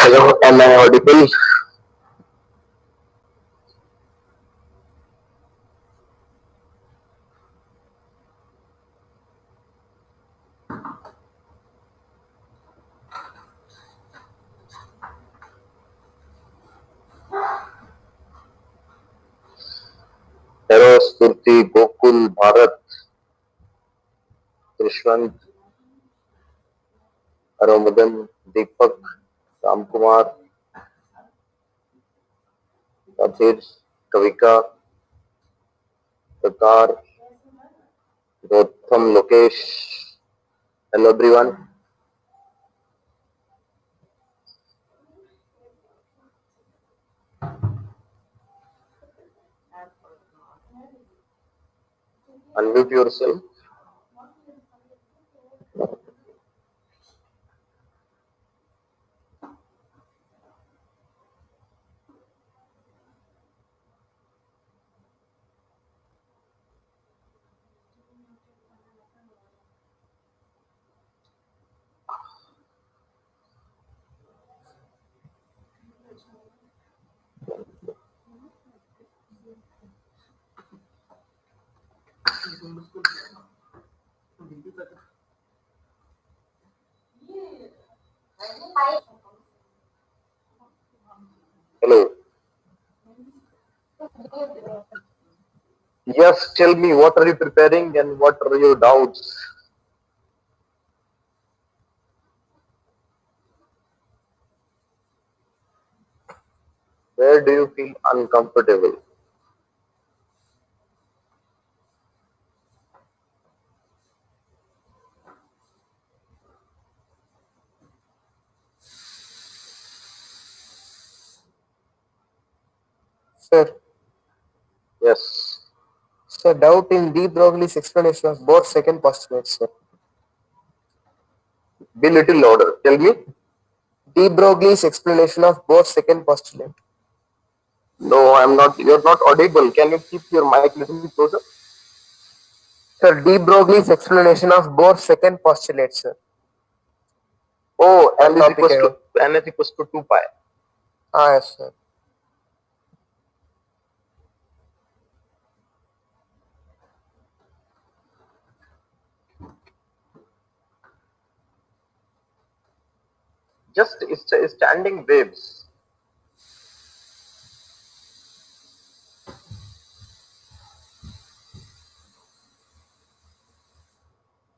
Hello, am I audible? Hello, Spurti, Gokul, Bharat, Trishwant, Aromadan, Deepak, Ramkumar, Kabir, Kavika, Kakar, Gautam, Lokesh. Hello, everyone. Unmute yourself. Hello. Yes, tell me what are you preparing and what are your doubts? Where do you feel uncomfortable? Sir, Yes. sir, doubt in De Broglie's explanation of both second postulates, sir. Be little louder. Tell me. De Broglie's explanation of both second postulate. No, I'm not. You're not audible. Can you keep your mic little closer? Sir, De Broglie's explanation of both second postulates, sir. Oh, What topic I wrote? n is equals to 2 pi. Ah, yes, sir. Just standing waves.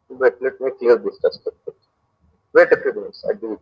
Wait, let me clear this test. Wait a few minutes. I do it.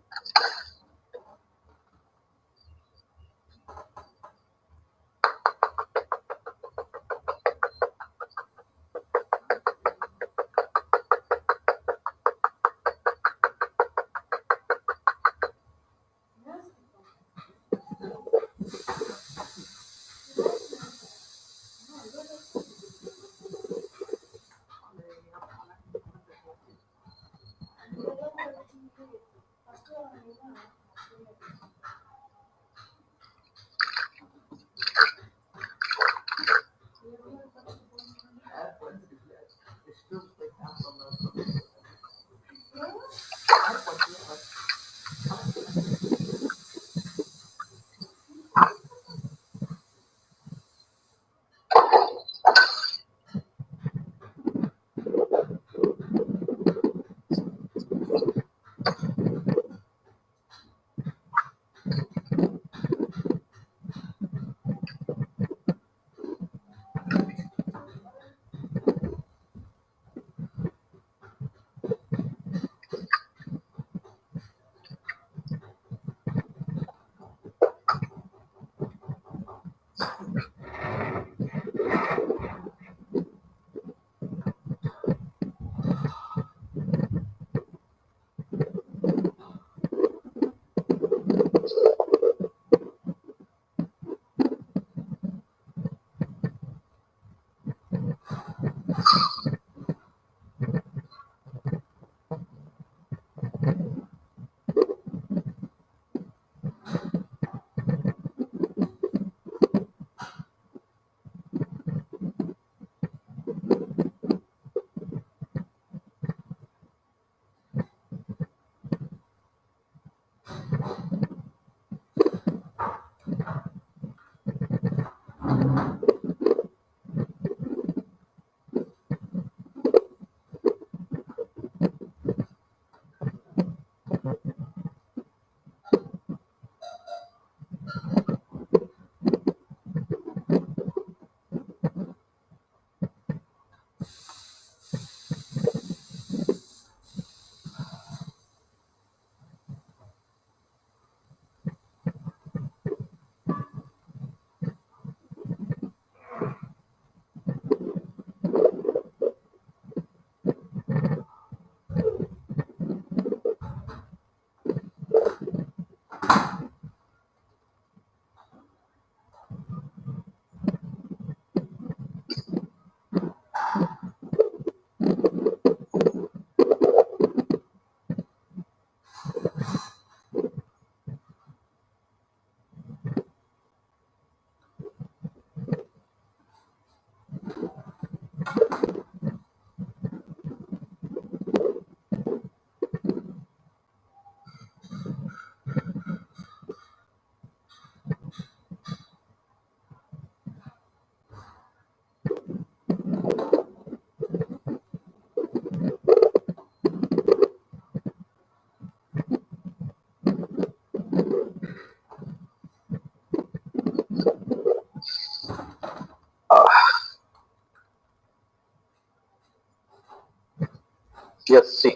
Yes, see.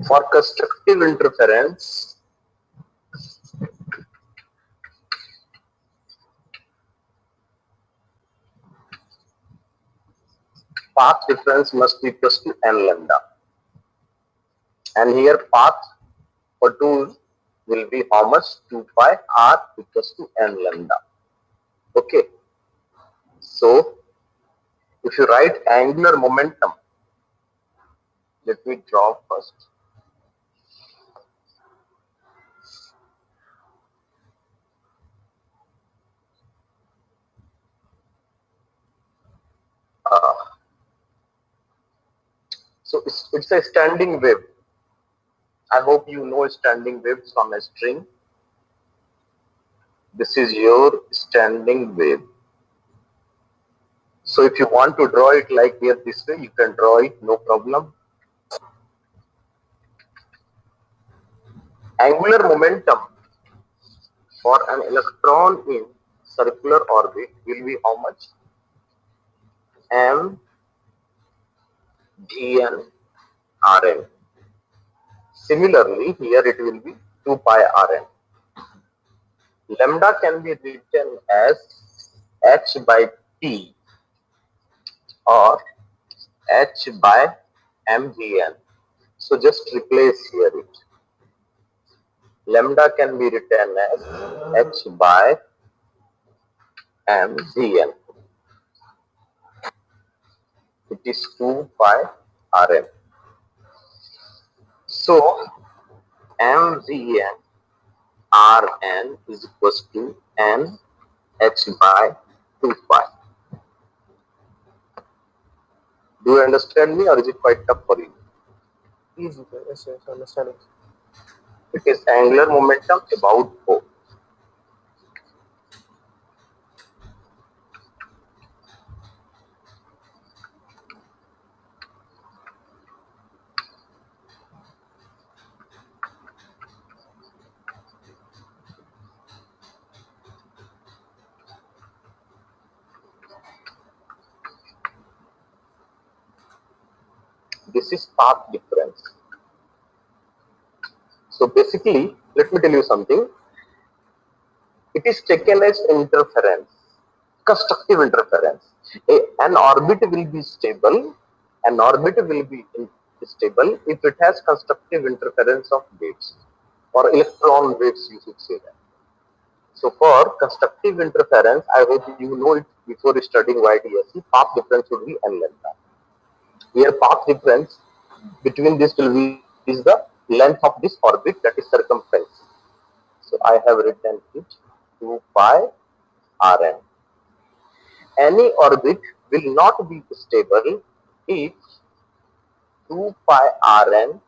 For constructive interference, path difference must be equal to n lambda. And here path for 2 will be how much? 2 pi r equals to n lambda. Okay. So if you write angular momentum, let me draw first. So it's a standing wave. I hope you know standing waves from a string. This is your standing wave. So if you want to draw it like here this way, you can draw it, no problem. Angular momentum for an electron in circular orbit will be how much? M Dn Rn. Similarly, here it will be 2 pi Rn. Lambda can be written as h by t or h by mgn. So just replace here it. Lambda can be written as h by mgn. It is 2 pi Rn. So mgn Rn is equals to n h by 2 pi. Do you understand me or is it quite tough for you? Easy. Yes, understand it. It is angular momentum about O. This is path difference. So basically, let me tell you something. It is taken as interference, constructive interference. An orbit will be stable, an orbit will be stable if it has constructive interference of waves or electron waves, you should say that. So for constructive interference, I hope you know it before studying YTSC, path difference would be n lambda. Here path difference between this will be is the length of this orbit, that is circumference. So I have written it 2 pi Rn. Any orbit will not be stable if 2 pi Rn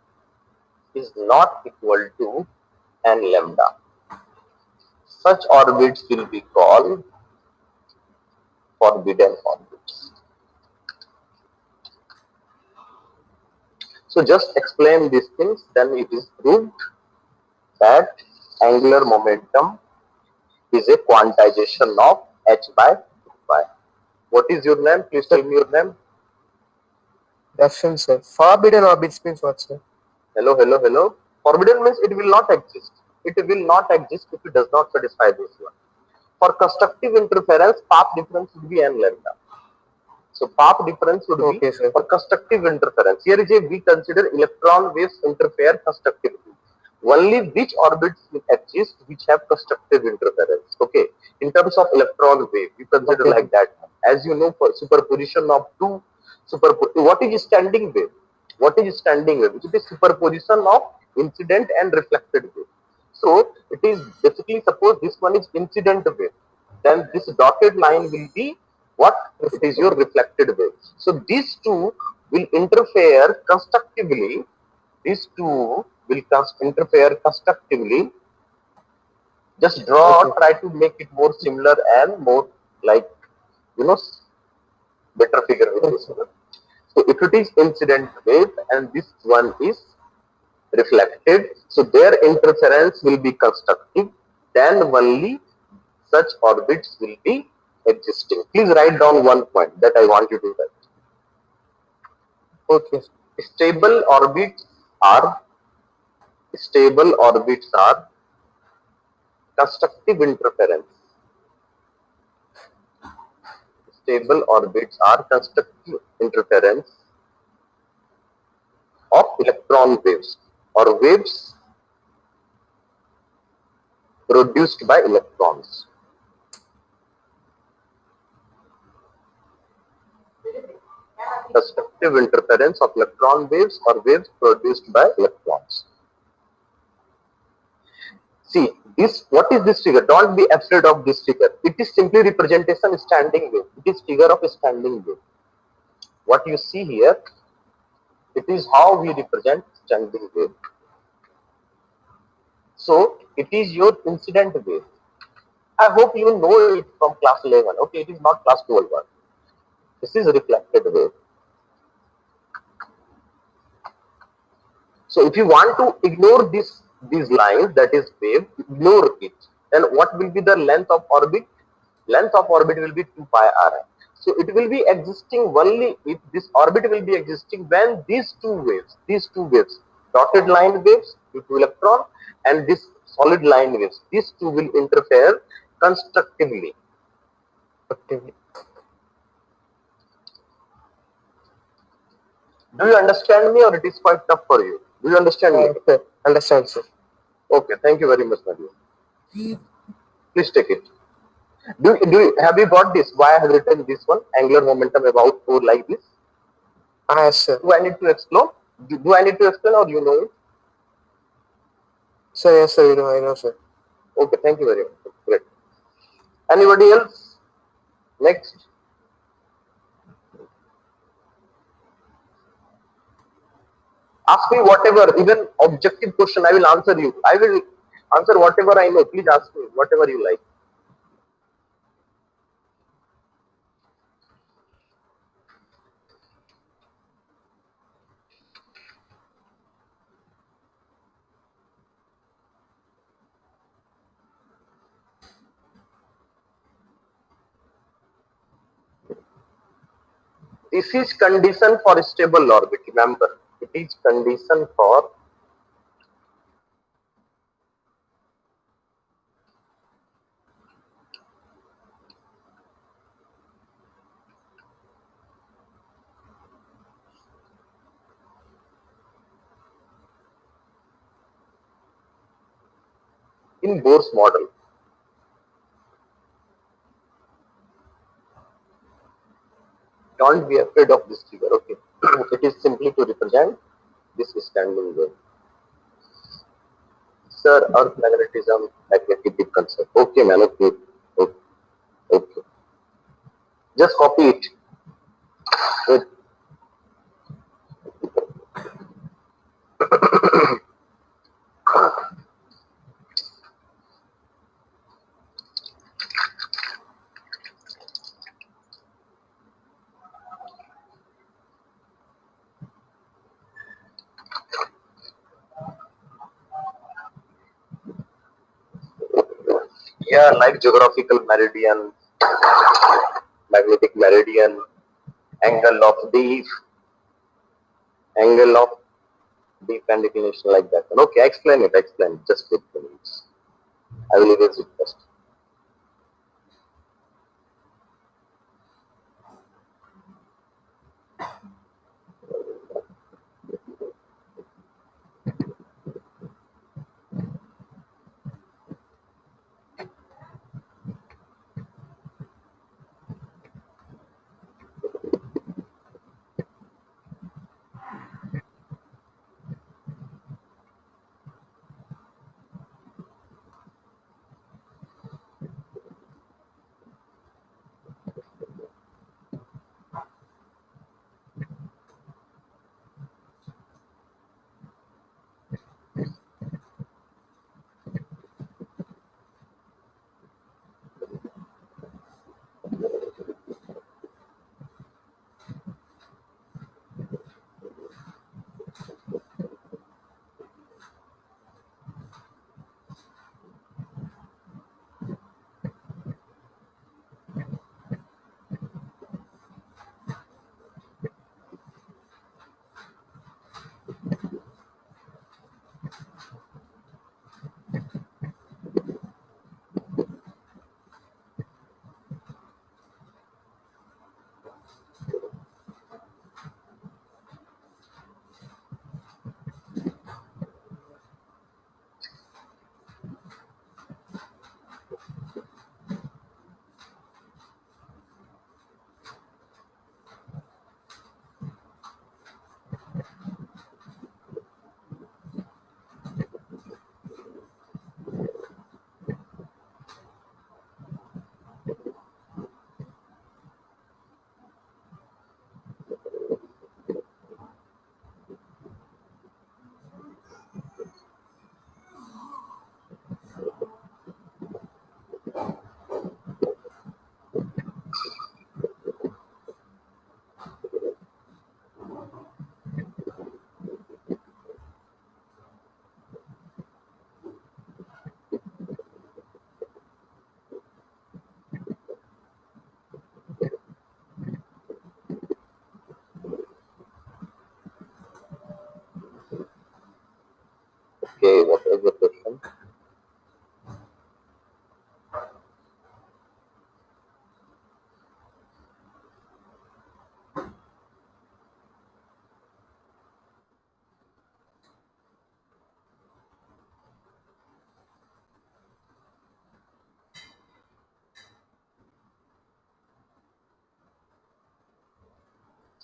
is not equal to n lambda. Such orbits will be called forbidden orbits. So just explain these things, then it is proved that angular momentum is a quantization of h by 2 pi. What is your name? Please tell me your name. Darshan, sir. Forbidden orbits means what, sir? Hello, hello, hello. Forbidden means it will not exist. It will not exist if it does not satisfy this one. For constructive interference, path difference would be n lambda. So path difference would be for constructive interference. Here is a we consider electron waves interfere constructively. only which orbits will exist which have constructive interference. Okay, in terms of electron wave, you consider Okay. like that. As you know, for superposition of two what is standing wave? What is standing wave? It is superposition of incident and reflected wave. So it is basically, suppose this one is incident wave, then this dotted line will be what? It is your reflected wave. So these two will interfere constructively. These two will interfere constructively. Just draw, Okay. try to make it more similar and more like, you know, better figure with this one. So if it is incident wave and this one is reflected, so their interference will be constructive, then only such orbits will be existing. Please write down one point that I want you to write. Okay. Stable orbits are constructive interference. Stable orbits are constructive interference of electron waves or waves produced by electrons. Constructive interference of electron waves or waves produced by electrons. See, this, what is this figure? Don't be afraid of this figure. It is simply representation standing wave. It is figure of a standing wave. What you see here, it is how we represent standing wave. So it is your incident wave. I hope you know it from class 11. Okay, it is not class 12 one. This is reflected wave. So if you want to ignore these lines, that is wave, ignore it. Then what will be the length of orbit? Length of orbit will be 2 pi r. So it will be existing only if this orbit will be existing when these two waves, dotted line waves due to electron and this solid line waves, these two will interfere constructively. Do you understand me or it is quite tough for you? Do you understand me? Okay. Understand, sir. Okay, thank you very much, Nadia. Please take it. Have you got this? Why I have written this one? Angular momentum about 4 like this. Yes, sir. Do I need to explain? Do I need to explain or you know it? Sir, yes, sir. I know, sir. Okay, thank you very much. Great. Anybody else? Next. Ask me whatever, even objective question, I will answer you. I will answer whatever I know. Please ask me whatever you like. This is condition for stable orbit. Remember, it is condition for in Bohr's model. Don't be afraid of this figure. Okay, it is simply to represent this standing wave. Sir, Earth magnetism, magnetic concept. Okay, man. Okay. Okay. Okay. Just copy it. Wait. Yeah, like geographical meridian, magnetic meridian, angle of angle of deep and declination, like that. Okay, explain it. Explain it. Just wait 2 minutes. I will erase it first.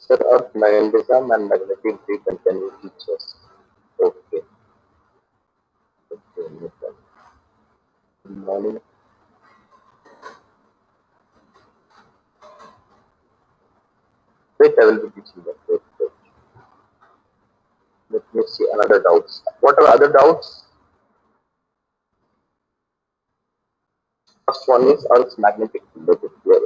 Sir, Earth magnetism and magnetic field continue features. Okay. Okay. No problem. Good morning. Wait, I will be teaching that. Wait, wait. Let me see another doubts. What are other doubts? First one is Earth's magnetic field. Okay, clear.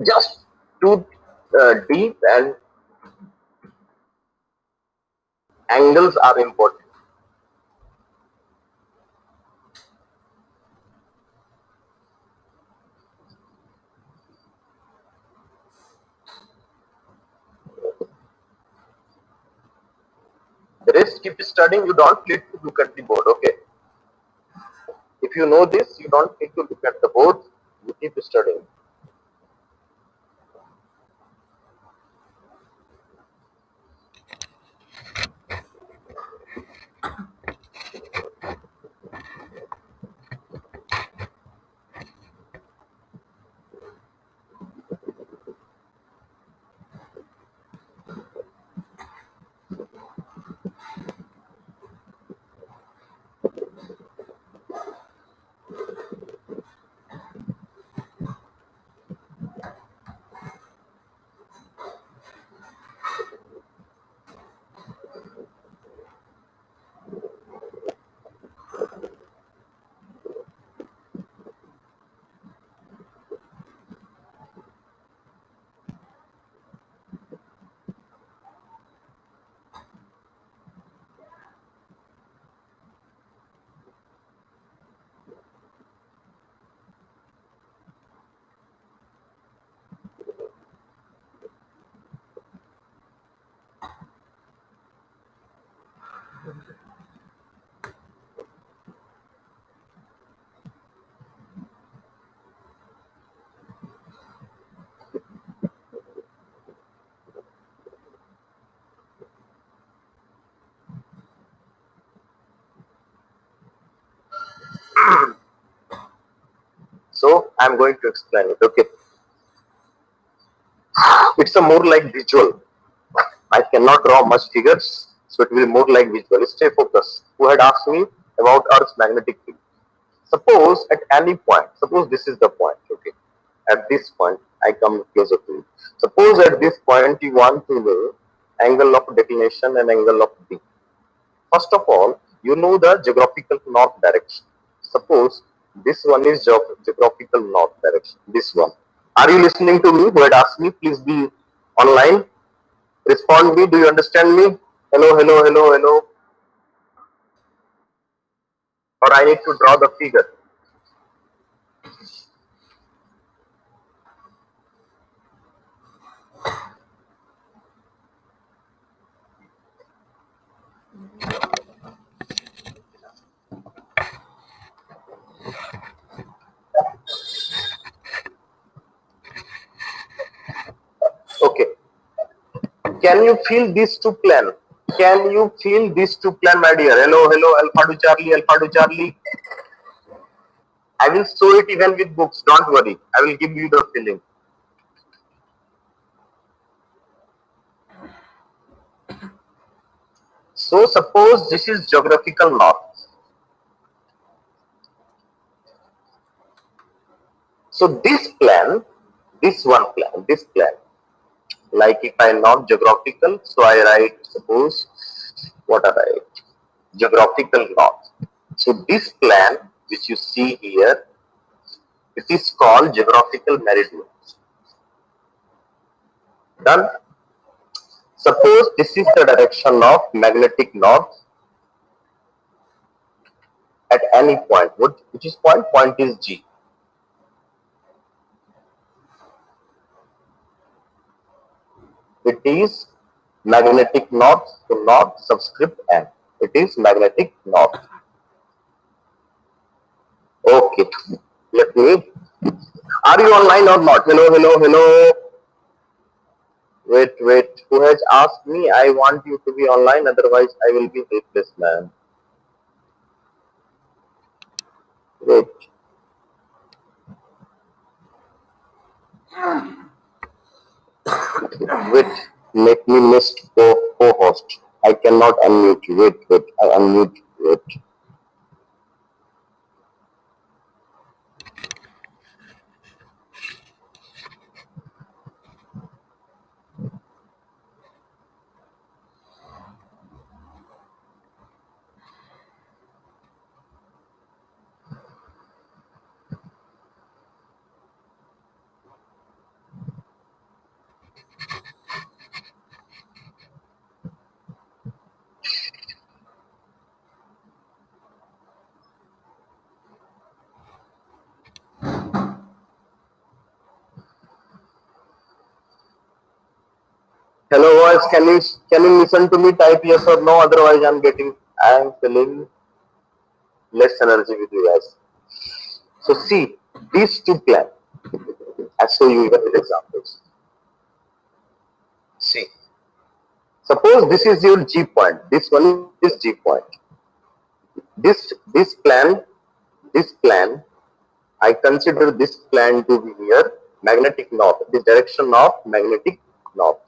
Just too deep and angles are important. The rest keep studying. You don't need to look at the board. Okay. If you know this, you don't need to look at the board. You keep studying. So I'm going to explain it. Okay. It's a more like visual. I cannot draw much figures, so it will be more like visual. Stay focused. Who had asked me about Earth's magnetic field? Suppose at any point, suppose this is the point, okay. At this point, I come closer to you. Suppose at this point you want to know angle of declination and angle of D. First of all, you know the geographical north direction. Suppose this one is geographical north direction. This one. Are you listening to me? Who had asked me? Please be online. Respond me. Do you understand me? Hello, hello, hello, hello. Or I need to draw the figure. Okay. Can you feel these two plan? Can you feel these two plan, my dear? Hello, hello, Alpha to Charlie, Alpha to Charlie. I will show it even with books. Don't worry. I will give you the feeling. So suppose this is geographical north. So this one plan, this plan, like if I not geographical, so I write suppose what I write geographical north. So this plan which you see here, it is called geographical meridian. Done. Suppose this is the direction of magnetic north at any point. Which is point? Point is G. It is magnetic north to north subscript N. It is magnetic north. Okay. Let me. Are you online or not? Hello, hello, hello. Wait, wait. Who has asked me? I want you to be online, otherwise I will be helpless, man. Wait. Wait, make me missed co-host. I cannot unmute you. Wait, I unmute. Wait. Hello, voice. Can you listen to me? Type yes or no. Otherwise, I'm feeling less energy with you guys. So see these two plans. I show you even with examples. See, suppose this is your G point. This one is G point. This plan, I consider this plan to be near magnetic north, the direction of magnetic north,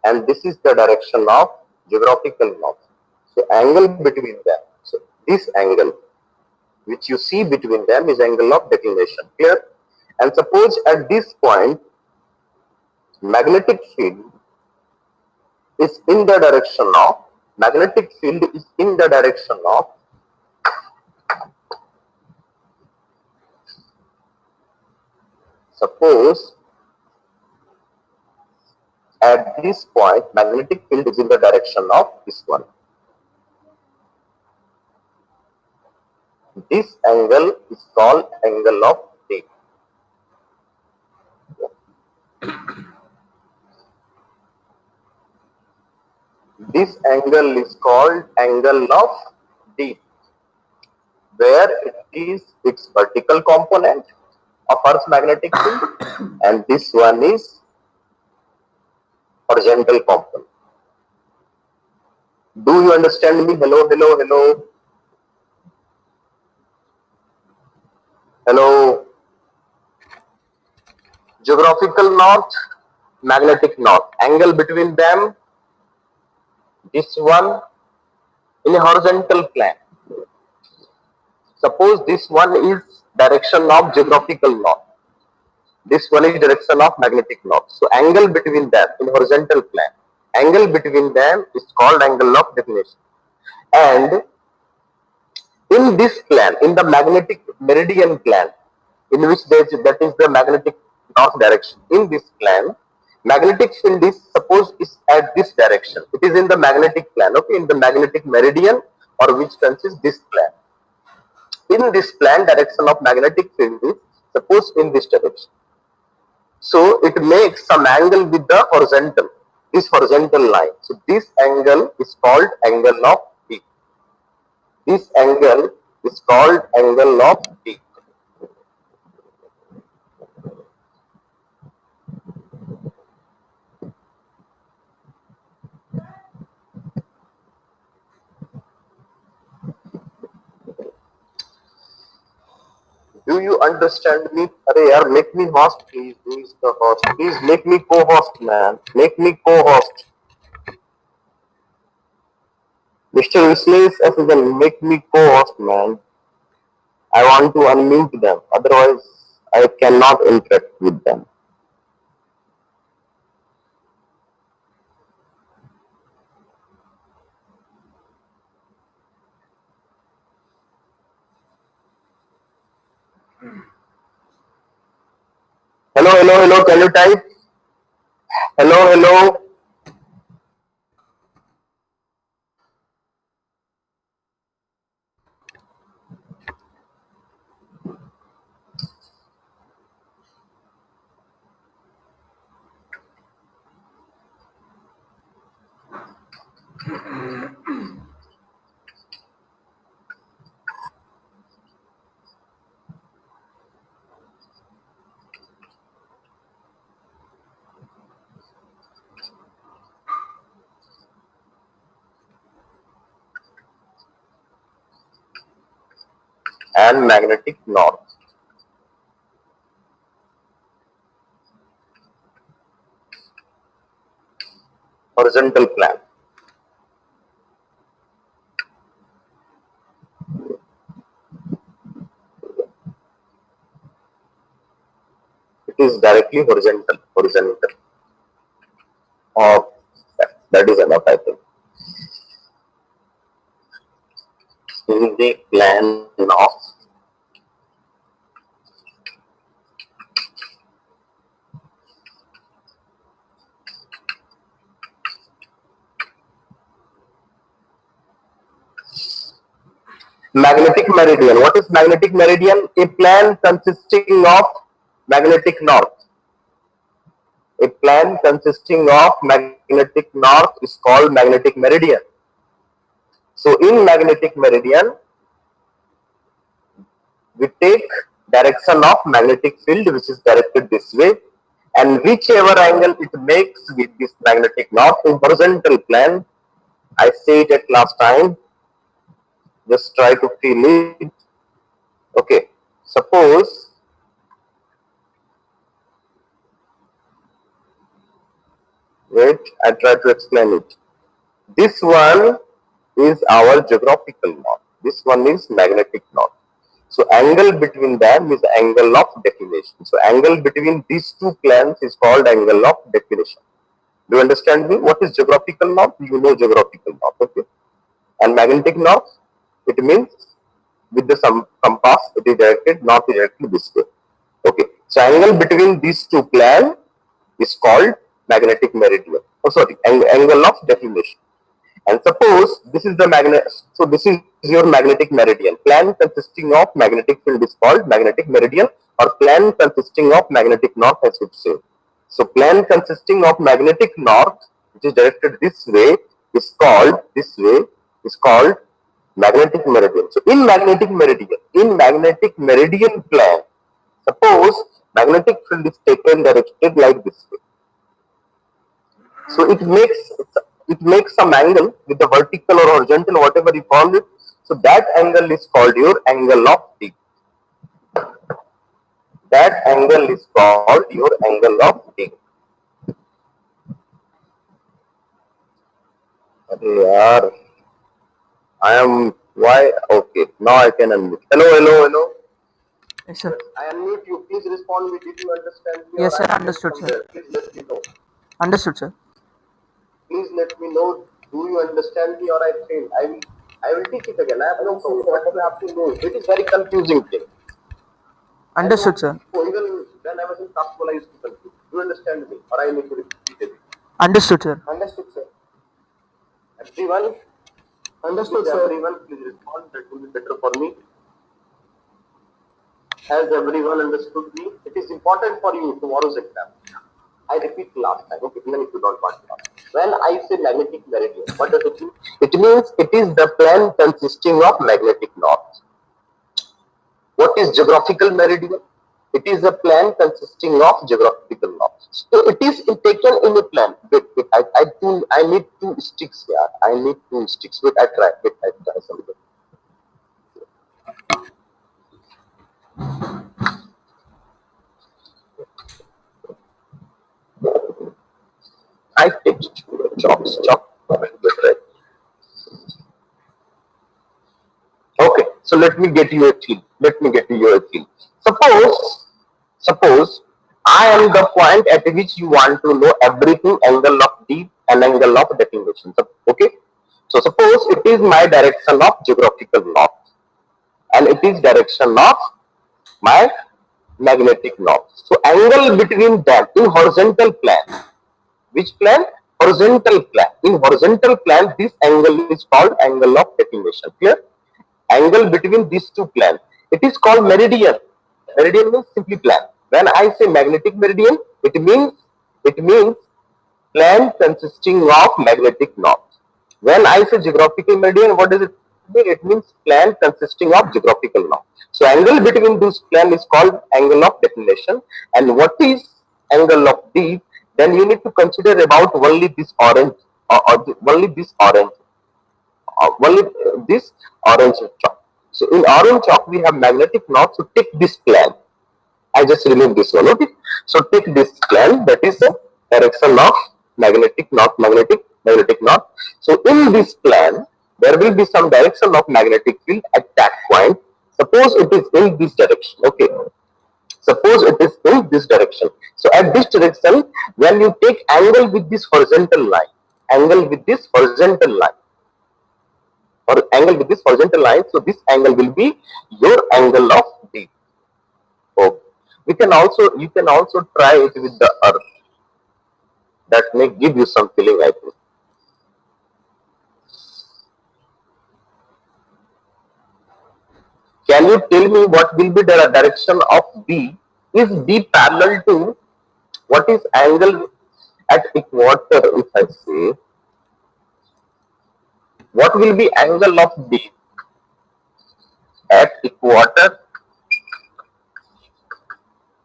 and this is the direction of geographical north. So angle between them. So this angle which you see between them is angle of declination. Clear? And suppose at this point magnetic field is in the direction of magnetic field is in the direction of suppose at this point magnetic field is in the direction of this one. This angle is called angle of D. This angle is called angle of D, where it is its vertical component of Earth's magnetic field, and this one is horizontal component. Do you understand me? Hello, hello, hello, hello. Geographical north, magnetic north. Angle between them, this one in a horizontal plane. Suppose this one is direction of geographical north. This one is direction of magnetic north. So angle between them in horizontal plane. Angle between them is called angle of declination. And in this plane, in the magnetic meridian plane, in which that is the magnetic north direction. In this plane, magnetic field is suppose is at this direction. It is in the magnetic plane, okay, in the magnetic meridian, or which consists this plane. In this plane, direction of magnetic field is suppose in this direction. So it makes some angle with the horizontal, this horizontal line. So this angle is called angle of D. This angle is called angle of D. Do you understand me? Arey yaar, make me host, please. Who is the host? Please make me co-host, man. Make me co-host. Mr. Wisleys, make me co-host, man. I want to unmute them. Otherwise, I cannot interact with them. Hello, hello, hello. Can you type? Hello, hello. And magnetic north. horizontal plan. It is directly horizontal. Or that is enough, I think. In the plan of magnetic meridian. What is magnetic meridian? A plan consisting of magnetic north. A plan consisting of magnetic north is called magnetic meridian. So in magnetic meridian, we take direction of magnetic field which is directed this way, and whichever angle it makes with this magnetic north in horizontal plane. I say it at last time, just try to feel it. Okay, suppose wait, I try to explain it. This one is our geographical north, this one is magnetic north. So angle between them is angle of declination. So angle between these two planes is called angle of declination. Do you understand me? What is geographical north? You know geographical north, okay? And magnetic north, it means with the compass, it is directed, north is directed this way. Okay. So angle between these two planes is called magnetic meridian. Oh, sorry, angle of declination. And suppose this is the magnet, so this is your magnetic meridian. Plan consisting of magnetic field is called magnetic meridian, or plan consisting of magnetic north, as we say. So plan consisting of magnetic north, which is directed this way, is called magnetic meridian. So in magnetic meridian plan, suppose magnetic field is taken directed like this way. So it makes some angle with the vertical or horizontal, whatever you call it. So that angle is called your angle of dip. That angle is called your angle of dip. I am why okay. Now I can unmute. Hello. Yes, sir. I unmute you. Please respond me. Did you understand me? Yes, sir. Understood, sir. Please let me know. Understood, sir. Please let me know. Do you understand me or I fail? I will teach it again. I have no problem. Whatever I have to know. It is very confusing thing. Understood, sir. Even when I was in class school, I used to confuse. Do you understand me? Or I need to repeat it? Understood, sir. Understood, sir. Everyone? Understood, sir. Everyone, please respond. That will be better for me. Has everyone understood me? It is important for you tomorrow's exam. I repeat last time, okay, even if you don't want to. When I say magnetic meridian, what does it mean? It means it is the plane consisting of magnetic north. What is geographical meridian? It is a plane consisting of geographical north. So it is taken in a plane. Wait, I need 2 sticks here. I need 2 sticks. Wait, I try something. I take chops. Okay, so let me get you a theme. Suppose I am the point at which you want to know everything, angle of dip and angle of declination. Okay, so suppose it is my direction of geographical north and it is direction of my magnetic north. So angle between them in horizontal plane. Which plane? Horizontal plane. In horizontal plane, this angle is called angle of declination. Clear? Angle between these two planes. It is called meridian. Meridian means simply plane. When I say magnetic meridian, it means plane consisting of magnetic north. When I say geographical meridian, what does it mean? It means plane consisting of geographical north. So angle between these plane is called angle of declination. And what is angle of dip? Then you need to consider about only this orange only this orange chalk. So in orange chalk we have magnetic north. So take this plane. I just remove this one. Okay. So take this plane, that is the direction of magnetic north, magnetic north. So in this plan, there will be some direction of magnetic field at that point. Suppose it is in this direction. Okay. Suppose it is in this direction. So at this direction, when you take angle with this horizontal line, angle with this horizontal line, or angle with this horizontal line, so this angle will be your angle of D. Oh, you can also try it with the earth. That may give you some feeling, I think. Can you tell me what will be the direction of B? Is B parallel to what is angle at equator? If I say, what will be angle of B at equator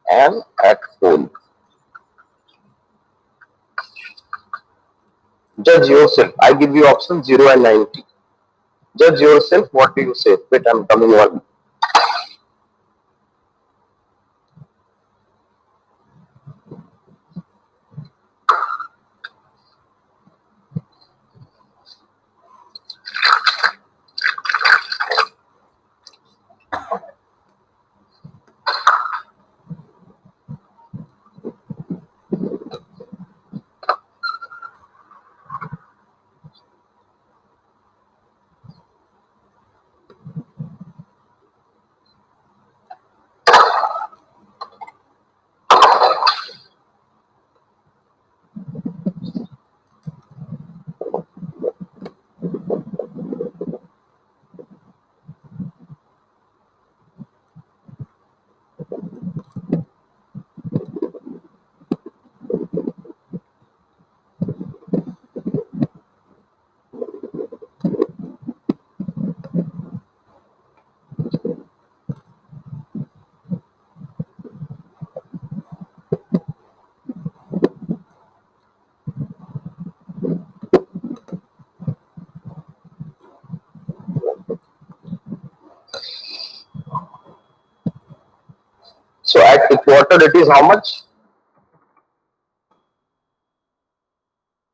and at pole? Judge yourself. I give you option 0 and 90. Judge yourself. What do you say? Wait, I'm coming one. So at equator, it is how much?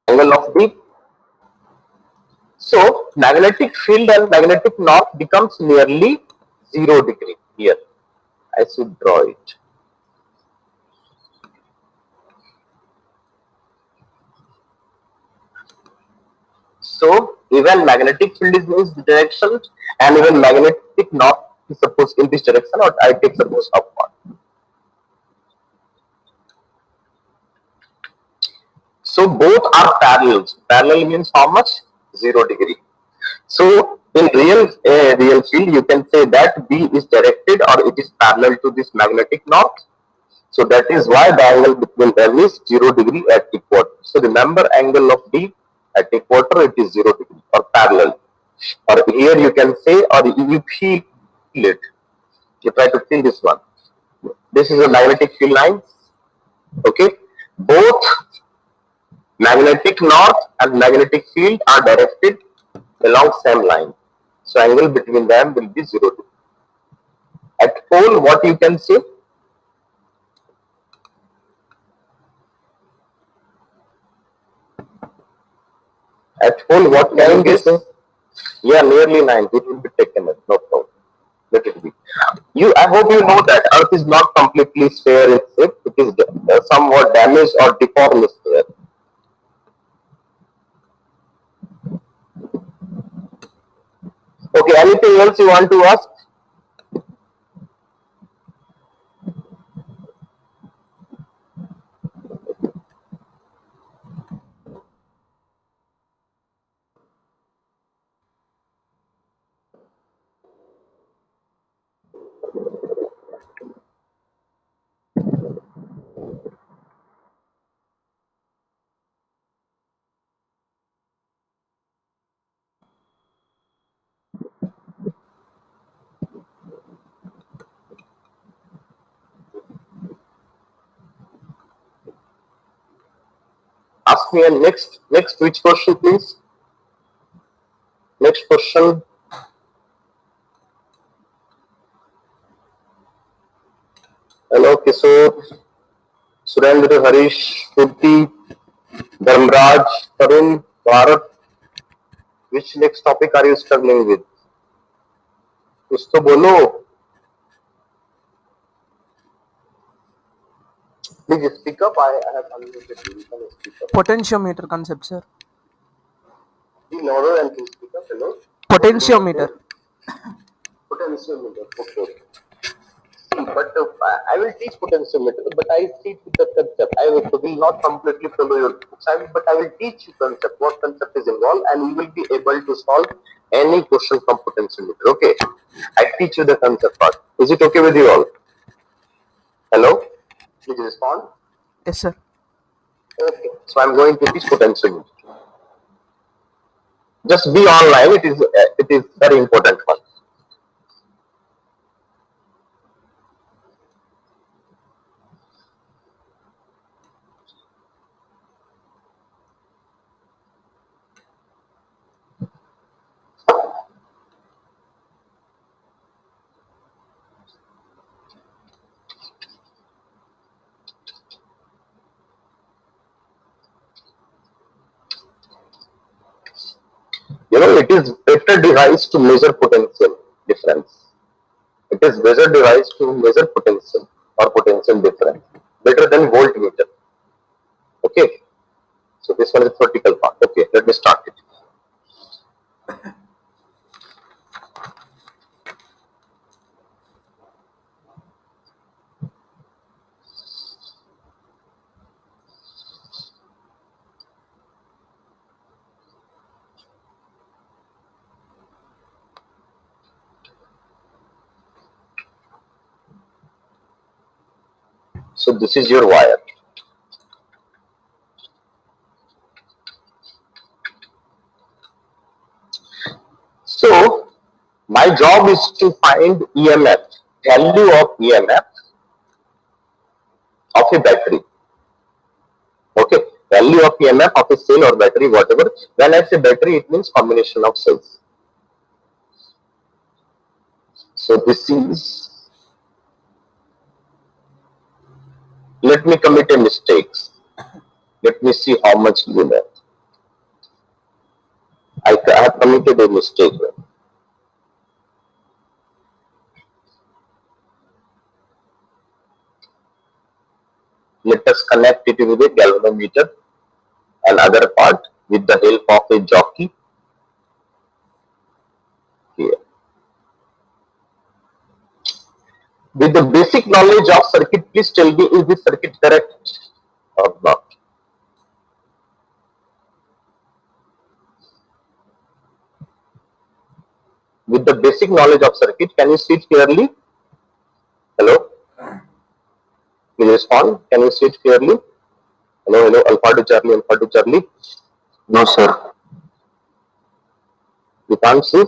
Angle of B. So magnetic field and magnetic north becomes nearly 0 degree here. I should draw it. So even magnetic field is in this direction, and even magnetic north is supposed in this direction, or I take suppose upward. So both are parallels. Parallel means how much? 0 degree. So in real field, you can say that B is directed or it is parallel to this magnetic north. So that is why the angle between them is 0 degree at equator. So remember, angle of D at equator, it is 0 degree or parallel. Or here you can say, or you feel it. You try to feel this one. This is a magnetic field line. Okay. Both magnetic north and magnetic field are directed along same line. So angle between them will be 0 degree. At pole, what you can say? At pole, what can you guess? Yeah, nearly 90. It will be taken as no problem. Let it be. I hope you know that Earth is not completely sphere in shape. It is somewhat damaged or deformed sphere. Okay, anything else you want to ask? Ask me a next which question, please? Next question. Hello, Kishore, Surendra, Harish, Purti. Dharmraj, Tarun, Bharat, which next topic are you struggling with? कुछ तो बोलो. Please speak up. I have unmuted you. You can speak up. Potentiometer concept, sir. Be louder and please speak up. Hello. Potentiometer. Potentiometer. Okay. But I will teach potentiometer, but I teach with the concept. I will not completely follow your books, but I will teach you concept, what concept is involved, and you will be able to solve any question from potentiometer. Okay, I teach you the concept part. Is it okay with you all? Hello, please respond. Yes, sir. Okay, so I'm going to teach potentiometer. Just be online. It is very important one. You know, it is better device to measure potential difference. It is better device to measure potential or potential difference, better than voltmeter. Okay, so this one is the theoretical part. Okay, let me start it. So this is your wire. So my job is to find EMF, value of EMF of a battery. Okay, value of EMF of a cell or battery, whatever. When I say battery, it means combination of cells. So this is, let me commit a mistake. Let me see how much you know. I have committed a mistake. Let us connect it with a galvanometer and other part with the help of a jockey here. With the basic knowledge of circuit, please tell me, is this circuit correct or not? With the basic knowledge of circuit, can you see it clearly? Hello? Will you respond? Can you see it clearly? Hello, hello, Alpha to Charlie, Alpha to Charlie. No, sir. You can't see?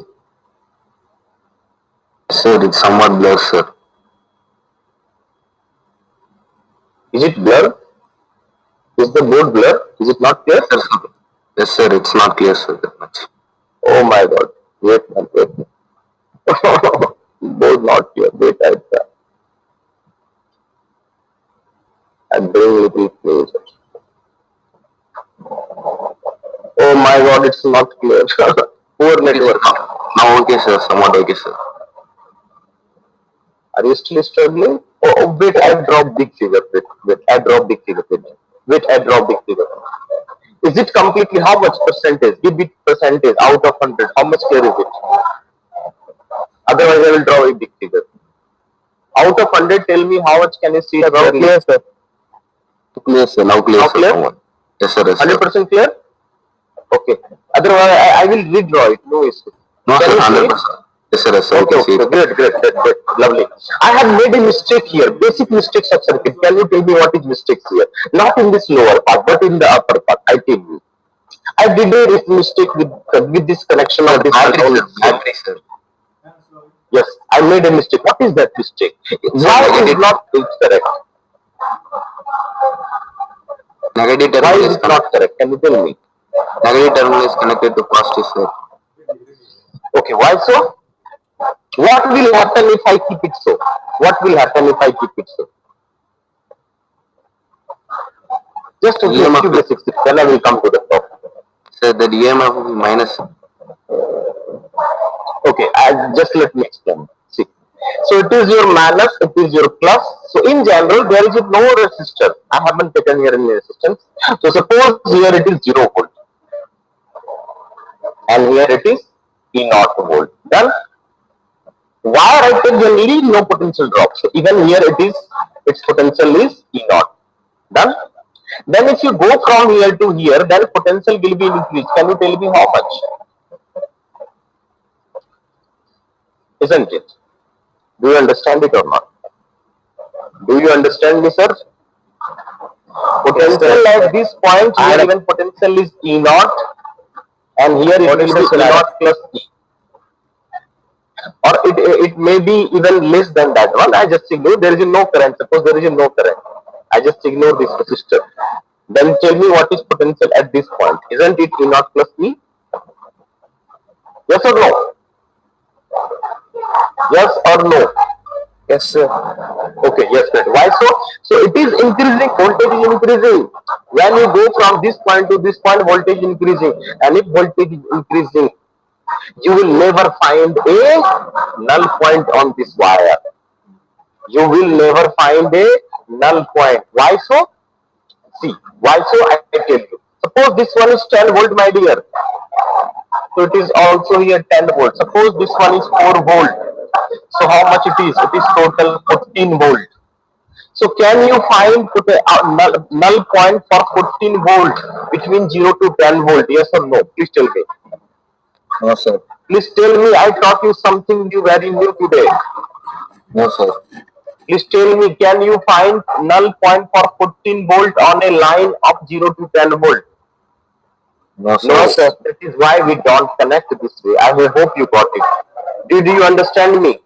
Sir, it's somewhat blurred, sir. Is it blur? Is the board blur? Is it not clear? Yes, sir. Yes, sir, it's not clear, sir, that much. Oh my god. Wait, man, wait. Board not clear. Wait, I'm doing little closer. Oh my god, it's not clear. Poor network. Now okay, sir. Somewhat okay, sir. Are you still struggling? Oh, wait, I dropped big figure. Wait, I dropped big figure. Wait, I dropped big figure. Is it completely, how much percentage? Give it percentage out of 100. How much clear is it? Otherwise, I will draw a big figure. Out of 100, tell me how much can you see it clearly? Clear, sir. Clear, sir. Now clear, sir. Clear? Yes, sir. 100% clear? Okay. Otherwise, I will redraw it. No issue. No, sir. 100%. Yes, sir. Yes, sir. Okay. Great. Lovely. I have made a mistake here. Basic mistakes of circuit. Can you tell me what is mistakes here? Not in this lower part, but in the upper part. I tell you. I did a mistake with this connection of this battery, sir. Yes, I made a mistake. What is that mistake? Why is it not correct? Negative terminal is not correct. Can you tell me? Negative terminal is connected to positive, sir. Okay, why so? What will happen if I keep it so? What will happen if I keep it so? Just a EMF. few basics, then I will come to the top. So that EMF minus. Okay, just let me explain. See, so it is your minus, it is your plus. So in general, there is no resistor. I haven't taken here any resistance. So suppose here it is 0 volt, and here it is E naught volt. Then wire I take generally no potential drop. So even here it is, its potential is E naught. Done. Then if you go from here to here, then potential will be increased. Can you tell me how much? Isn't it? Do you understand it or not? Do you understand me, sir? Potential at this point here, even potential is E naught, and here it will be E naught plus E. Or it may be even less than that one. I just ignore. There is no current. Suppose there is no current. I just ignore this resistor. Then tell me what is potential at this point. Isn't it E naught plus E? Yes or no? Yes or no? Yes, sir. Okay, yes, right. Why so? So it is increasing, voltage is increasing. When you go from this point to this point, voltage increasing. And if voltage is increasing, you will never find a null point on this wire. You will never find a null point. Why so? See, why so? I tell you. Suppose this one is 10 volt, my dear. So it is also here 10 volt. Suppose this one is 4 volt. So how much it is? It is total 14 volt. So can you find a null point for 14 volt between 0 to 10 volt? Yes or no? Please tell me. No, sir. Please tell me. I taught you something new, very new today. No, sir. Please tell me, can you find null point for 14 volt on a line of 0 to 10 volt? No, sir. No, sir. That is why we don't connect this way. I hope you got it. Did you understand me?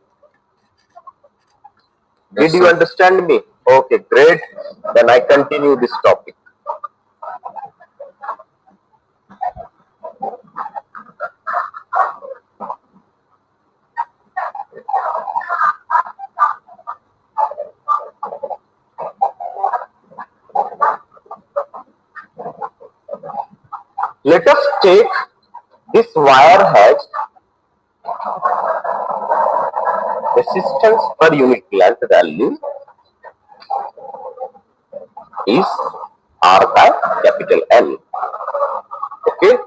Yes, Did you sir. understand me? Okay, great. Then I continue this topic. Let us take this wire has resistance per unit length value is R by capital L. Okay.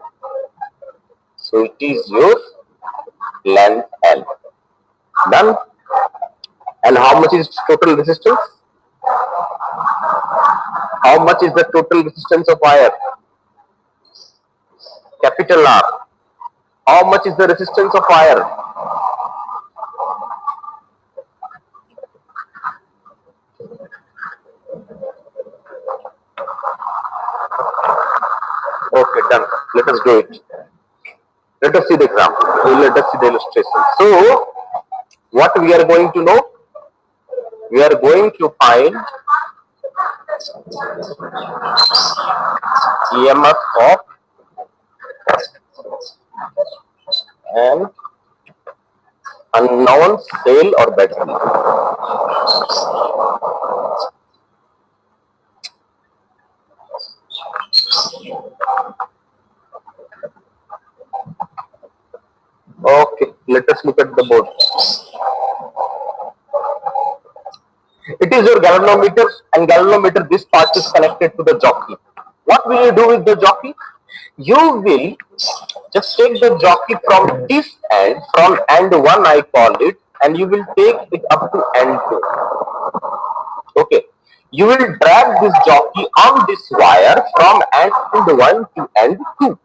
So it is your length L. Done. And how much is total resistance? How much is the total resistance of wire? Capital R. How much is the resistance of wire? Okay, done. Let us do it. Let us see the example. Let us see the illustration. So, what we are going to know? We are going to find EMF of an unknown cell or battery. Okay, let us look at the board. It is your galvanometer, and galvanometer, this part is connected to the jockey. What will you do with the jockey? You will just take the jockey from this end, from end 1 I call it, and you will take it up to end 2. Okay. You will drag this jockey on this wire from end 1 to end 2.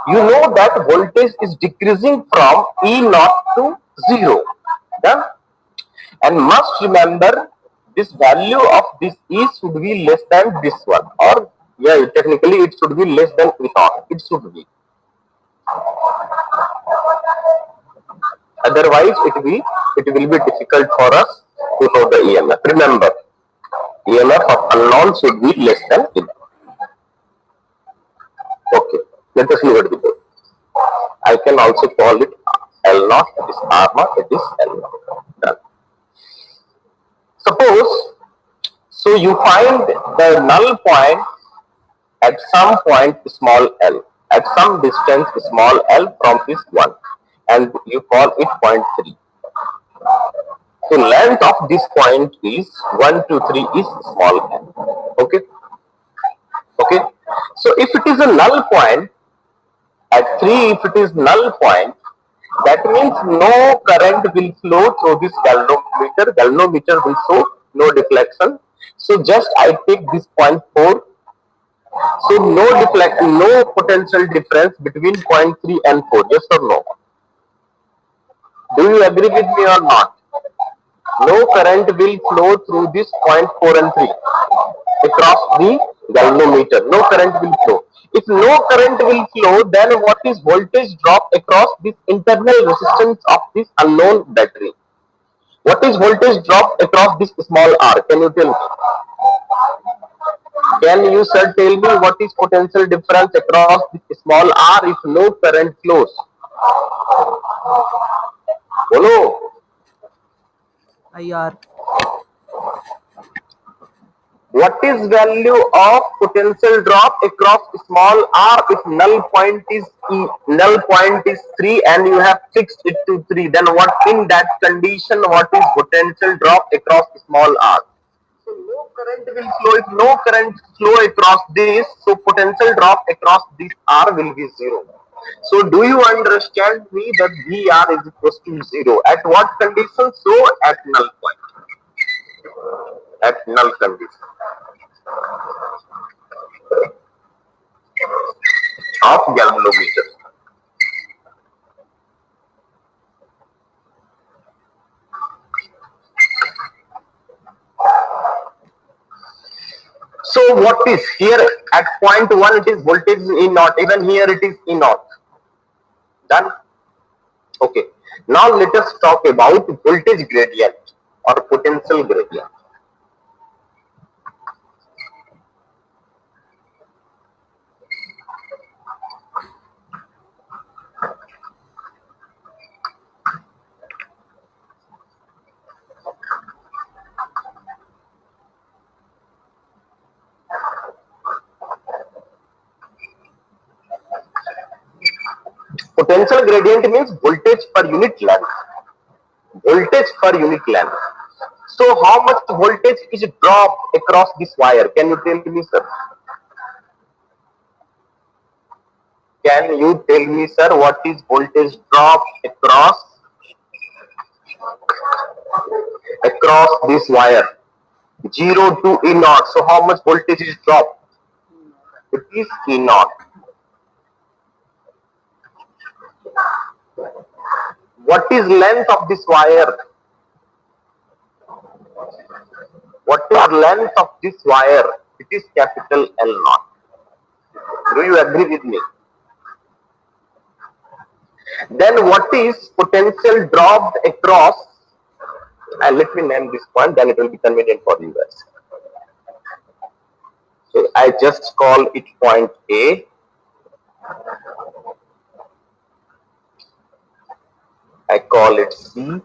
You know that voltage is decreasing from E naught to 0. Yeah? And must remember, this value of this E should be less than this one, or yeah, technically it should be less than E naught. It should be. Otherwise, it will be difficult for us to know the EMF. Remember, EMF of unknown should be less than E naught. Okay, let us look at the board. I can also call it L naught, it is R naught, it is L naught. Done. So you find the null point at some point small l, at some distance small l from this one, and you call it point 3. So length of this point is 1, 2, 3 is small l. Okay. Okay. So if it is a null point at 3, if it is null point, that means no current will flow through this galvanometer. Galvanometer will show no deflection. So just I take this point 4. So no deflection, no potential difference between point 3 and 4. Yes or no? Do you agree with me or not? No current will flow through this point 4 and 3 across the galvanometer. No current will flow. If no current will flow, then what is voltage drop across this internal resistance of this unknown battery? What is voltage drop across this small r? Can you tell me? Can you, sir, tell me what is potential difference across this small r if no current flows? Bolo. IR. What is value of potential drop across small r if null point is 3 and you have fixed it to 3? Then what in that condition, what is potential drop across small r? So no current will flow. If no current flow across this, so potential drop across this r will be 0. So do you understand me that VR is equals to 0? At what condition? So at null point. At null condition of galvanometer. So what is here at point 1 it is voltage E naught, even here it is E naught. Done? Okay. Now let us talk about voltage gradient or potential gradient. Potential gradient means voltage per unit length. Voltage per unit length. So how much voltage is dropped across this wire? Can you tell me, sir? Can you tell me, sir, what is voltage drop across this wire? 0 to E naught. So how much voltage is dropped? It is E naught. What is length of this wire? What is length of this wire? It is capital L naught. Do you agree with me? Then what is potential dropped across? And let me name this point, then it will be convenient for you guys. So I just call it point A. I call it C.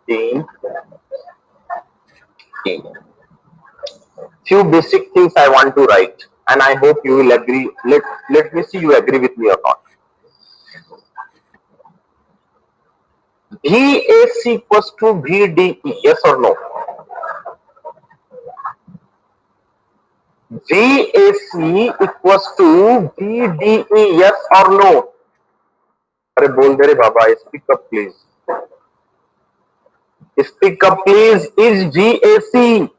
D. E. Few basic things I want to write, and I hope you will agree. Let me see you agree with me or not. VAC equals to VDE, yes or no? VAC equals to VDE, yes or no? Arey bol de re baba, speak up please. Speak up please. Is VAC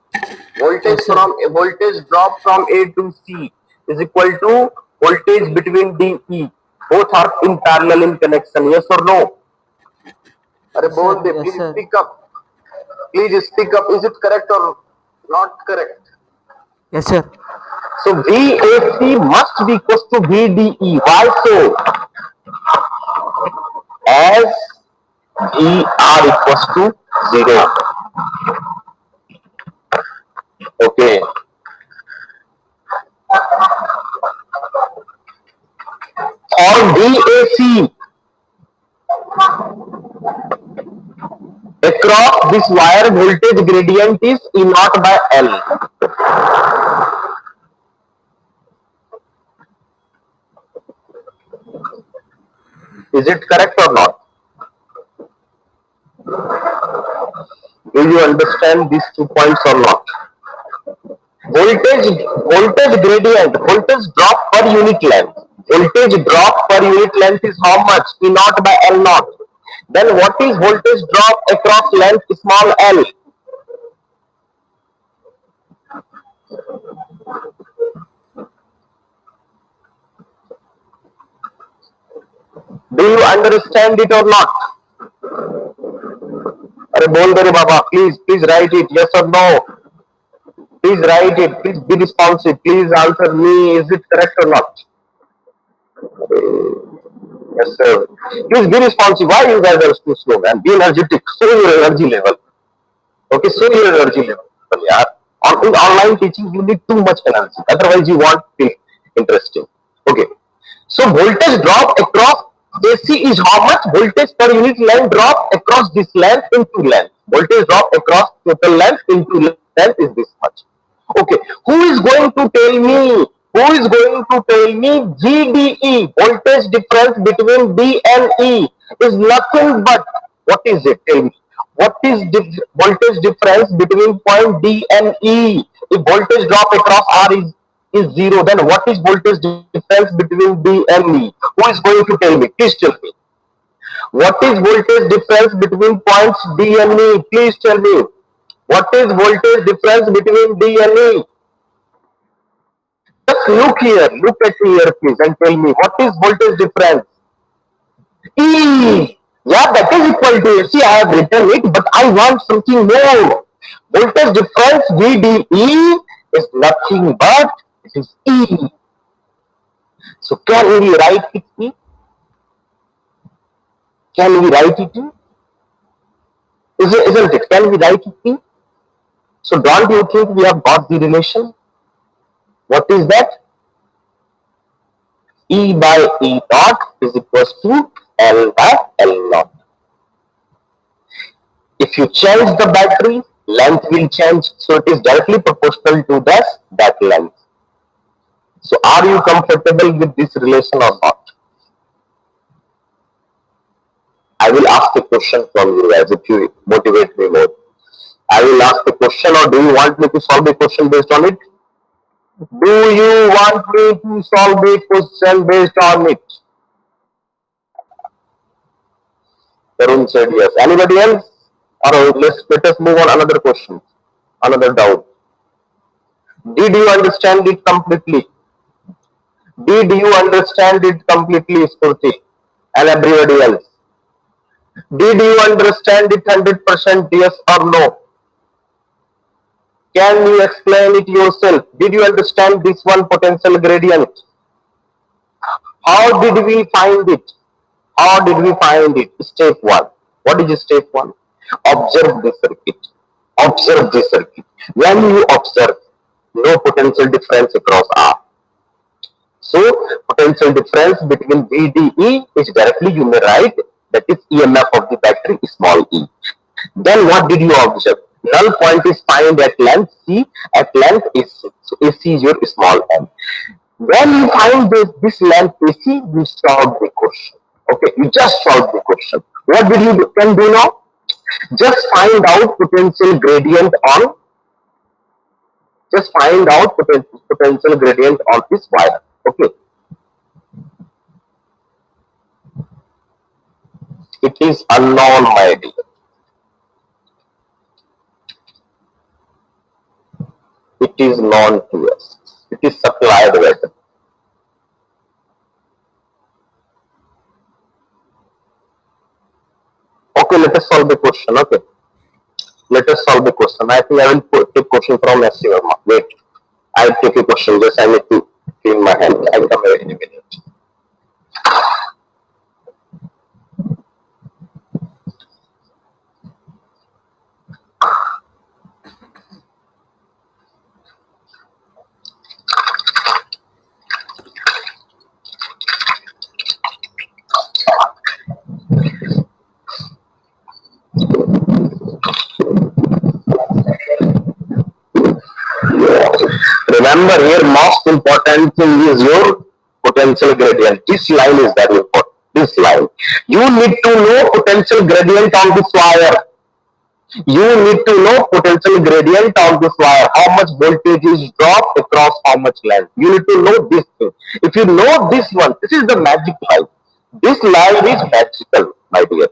voltage drop from A to C is equal to voltage between DE? Both are in parallel in connection, yes or no? Arey bol de, please speak up. Please speak up. Is it correct or not correct? Yes, sir. So VAC must be equals to VDE. Why so? As VR equals to 0. Okay. For VAC, across this wire voltage gradient is E naught by L. Is it correct or not? Do you understand these 2 points or not? Voltage gradient, voltage drop per unit length. Voltage drop per unit length is how much? E naught by L naught. Then what is voltage drop across length small l? Do you understand it or not? अरे बोल दे रे बाबा, please write it, yes or no. Please write it, please be responsive, please answer me, is it correct or not? Yes sir. Please be responsive. Why you guys are too slow, man? Be energetic, show your energy level. Okay, show your energy level. Yeah. In online teaching, you need too much energy. Otherwise, you won't feel interesting. Okay. So voltage drop across AC is how much? Voltage per unit length drop across this length into length. Voltage drop across total length into length is this much. Okay. Who is going to tell me? Who is going to tell me VDE, voltage difference between D and E, is nothing but, what is it? Tell me. What is voltage difference between point D and E? If voltage drop across R is 0, then what is voltage difference between D and E? Who is going to tell me? Please tell me. What is voltage difference between points D and E? Please tell me. What is voltage difference between D and E? Just look here, look at me here please and tell me what is voltage difference? E. Yeah, that is equal to, see I have written it, but I want something more. Voltage difference VDE is nothing but, it is E. So can we write it E? Can we write it E? Isn't it? Can we write it E? So don't you think we have got the relation? What is that? E by E naught is equals to L by L naught. If you change the battery, length will change. So it is directly proportional to that length. So are you comfortable with this relation or not? I will ask a question from you guys if you motivate me more. I will ask a question, or do you want me to solve a question based on it? Do you want me to solve a question based on it? Tarun said yes. Anybody else? Or let us move on another question, another doubt. Did you understand it completely? Did you understand it completely, Spurti? And everybody else? Did you understand it 100% yes or no? Can you explain it yourself? Did you understand this one potential gradient? How did we find it? How did we find it? Step 1. What is step 1? Observe the circuit. Observe the circuit. When you observe, no potential difference across R. So, potential difference between VDE is directly, you may write, that is EMF of the battery, small e. Then what did you observe? Null point is found at length C, at length AC. So AC is your small m. When you find this length AC, you solve the question. Okay, you just solve the question. What did you can do now? Just find out potential gradient on. Just find out potential gradient on this wire. Okay. It is unknown, my dear. It is known to us. It is supplied with. Okay, let us solve the question. Okay. Let us solve the question. I think I will take question from S. Verma. Wait. I will take a question. Just I need to clean my hand. I will come here in a minute. Remember here, most important thing is your potential gradient. This line is very important. This line. You need to know potential gradient on this wire. You need to know potential gradient on this wire. How much voltage is dropped across how much length. You need to know this thing. If you know this one, this is the magic line. This line is magical, my dear.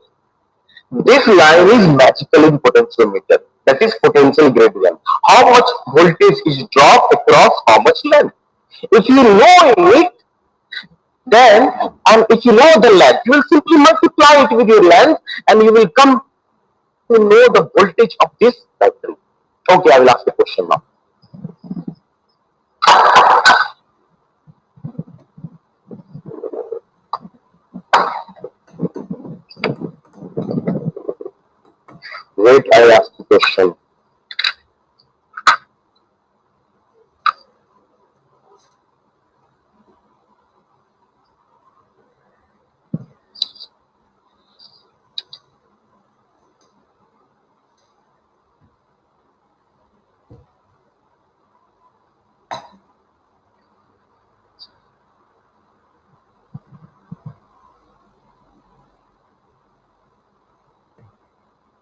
This line is magical in potentiometer. That is potential gradient. How much voltage is dropped across how much length. If you know it, then, and if you know the length, you will simply multiply it with your length and you will come to know the voltage of this battery. Okay, I will ask the question now. Wait, I will ask the question.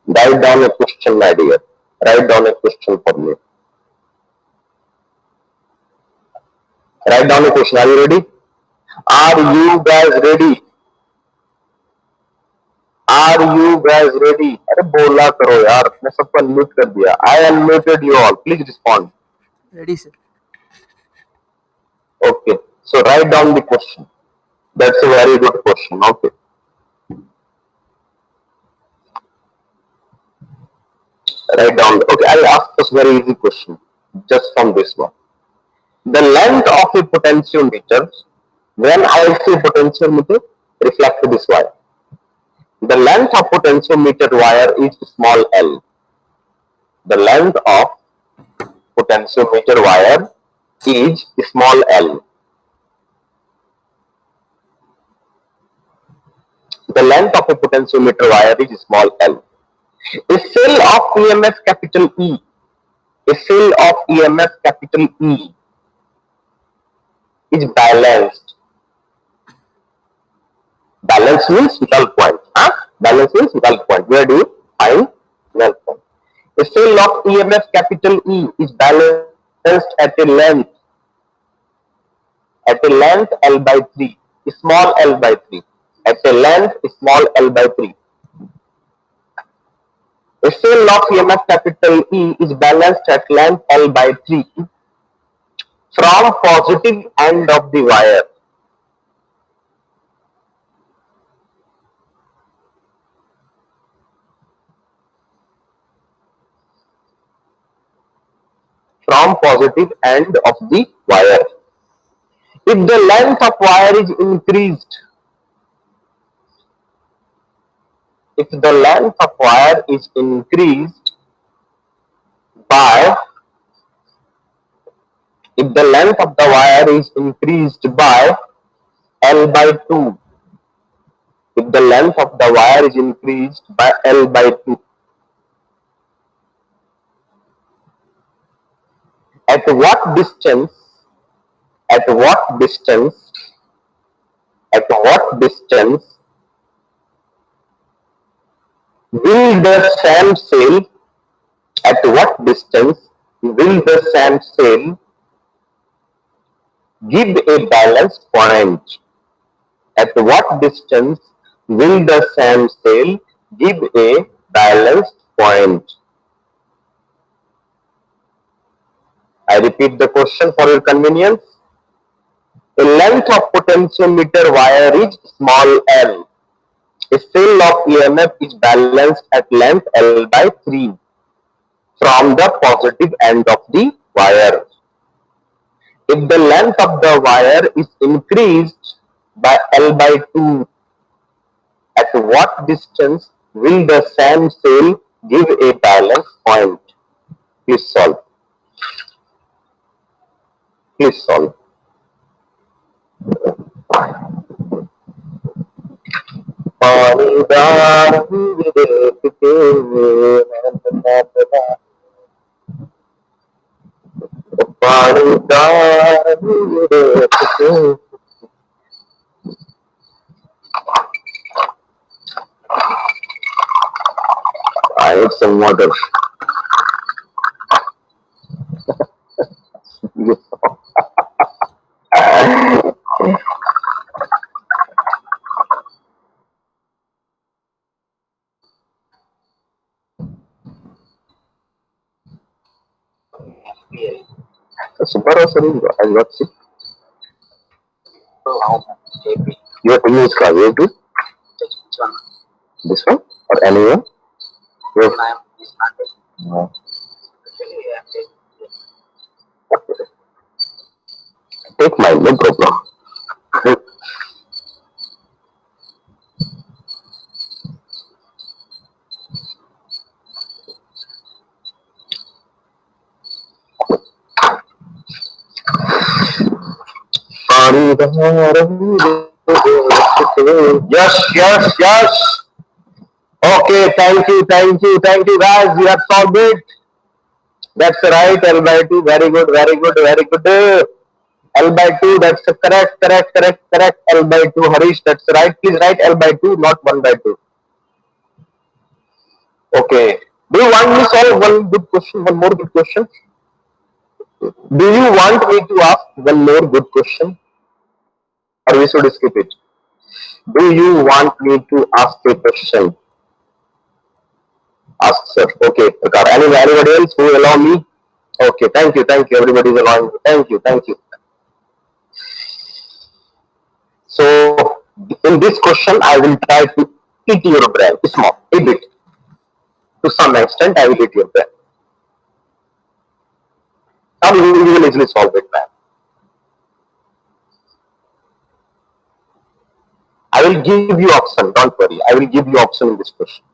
Write down a question, my dear. Write down a question for me. Write down a question. Are you ready? Are you guys ready? Are you guys ready? अरे बोला करो यार, मैं सबको unmute कर दिया. I unmuted you all. Please respond. Ready, sir. Okay. So write down the question. That's a very good question. Okay. Write down. Okay, I'll ask this very easy question. Just from this one. The length of a potentiometer, when I say potentiometer, reflect to this wire. The length of potentiometer wire is small l. The length of potentiometer wire is small l. The length of a potentiometer wire is small l. A cell of EMF capital E. A cell of EMF capital E is balanced. Balance means null point. Huh? Balance means null point. Where do you find null point? A cell of EMF capital E is balanced at a length L by 3, small l by 3. At a length small l by 3. A cell of EMF capital E is balanced at length L by 3 from positive end of the wire. From positive end of the wire. If the length of wire is increased, if the length of wire is increased by, if the length of the wire is increased by L by 2, if the length of the wire is increased by L by 2, at what distance, at what distance will the SAM cell, at what distance will the SAM cell give a balanced point? At what distance will the SAM cell give a balanced point? I repeat the question for your convenience. A length of potentiometer wire is small l. A cell of EMF is balanced at length L by 3 from the positive end of the wire. If the length of the wire is increased by L by 2, at what distance will the SAM cell give a balance point? Please solve. Please solve. I need some water. Subaru Sarindra, I got sick. You have to use car, you have to? This one? Or anyone? Yes. No. Take mine, no problem. Yes. Okay, thank you, guys. We have solved it. That's right, L by 2. Very good. L by 2, that's correct. L by 2, Harish, that's right. Please write L by 2, not 1 by 2. Okay. Do you want me to solve one more good question? Do you want me to ask one more good question? Or we should skip it? Do you want me to ask a question? Ask, sir. Okay, Prakar. Anybody else who will allow me? Okay, thank you. Everybody is allowing me. Thank you. So, in this question, I will try to hit your brain. Small, a bit. To some extent, I will hit your brain. Now you will easily solve it, man. I will give you option. Don't worry. I will give you option in this question.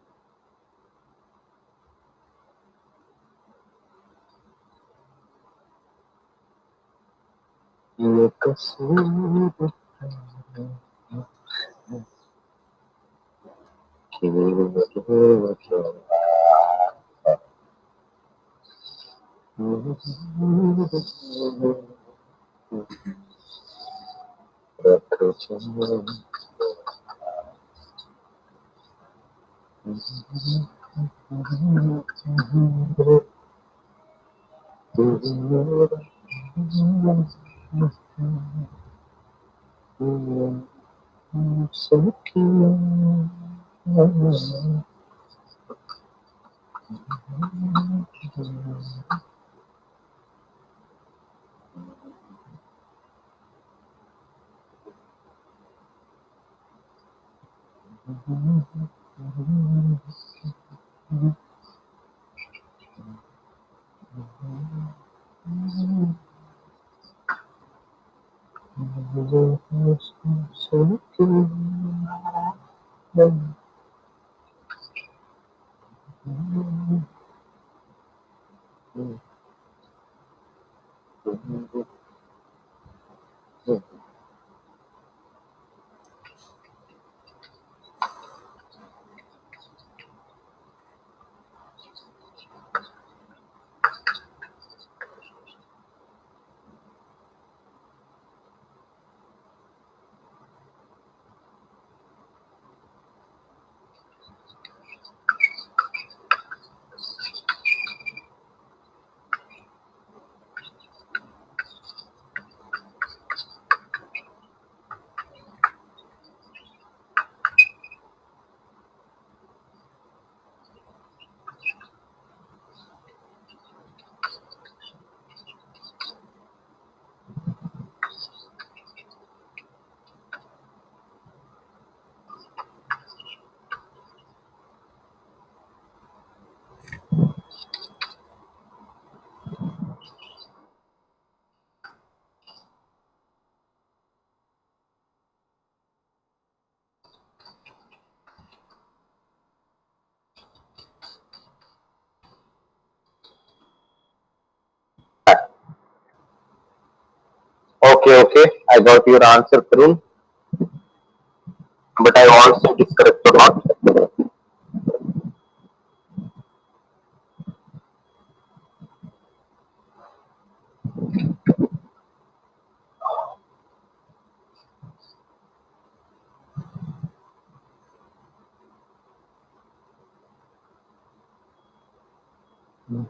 Okay. I got your answer, Tarun. But I want to see it is correct or not. I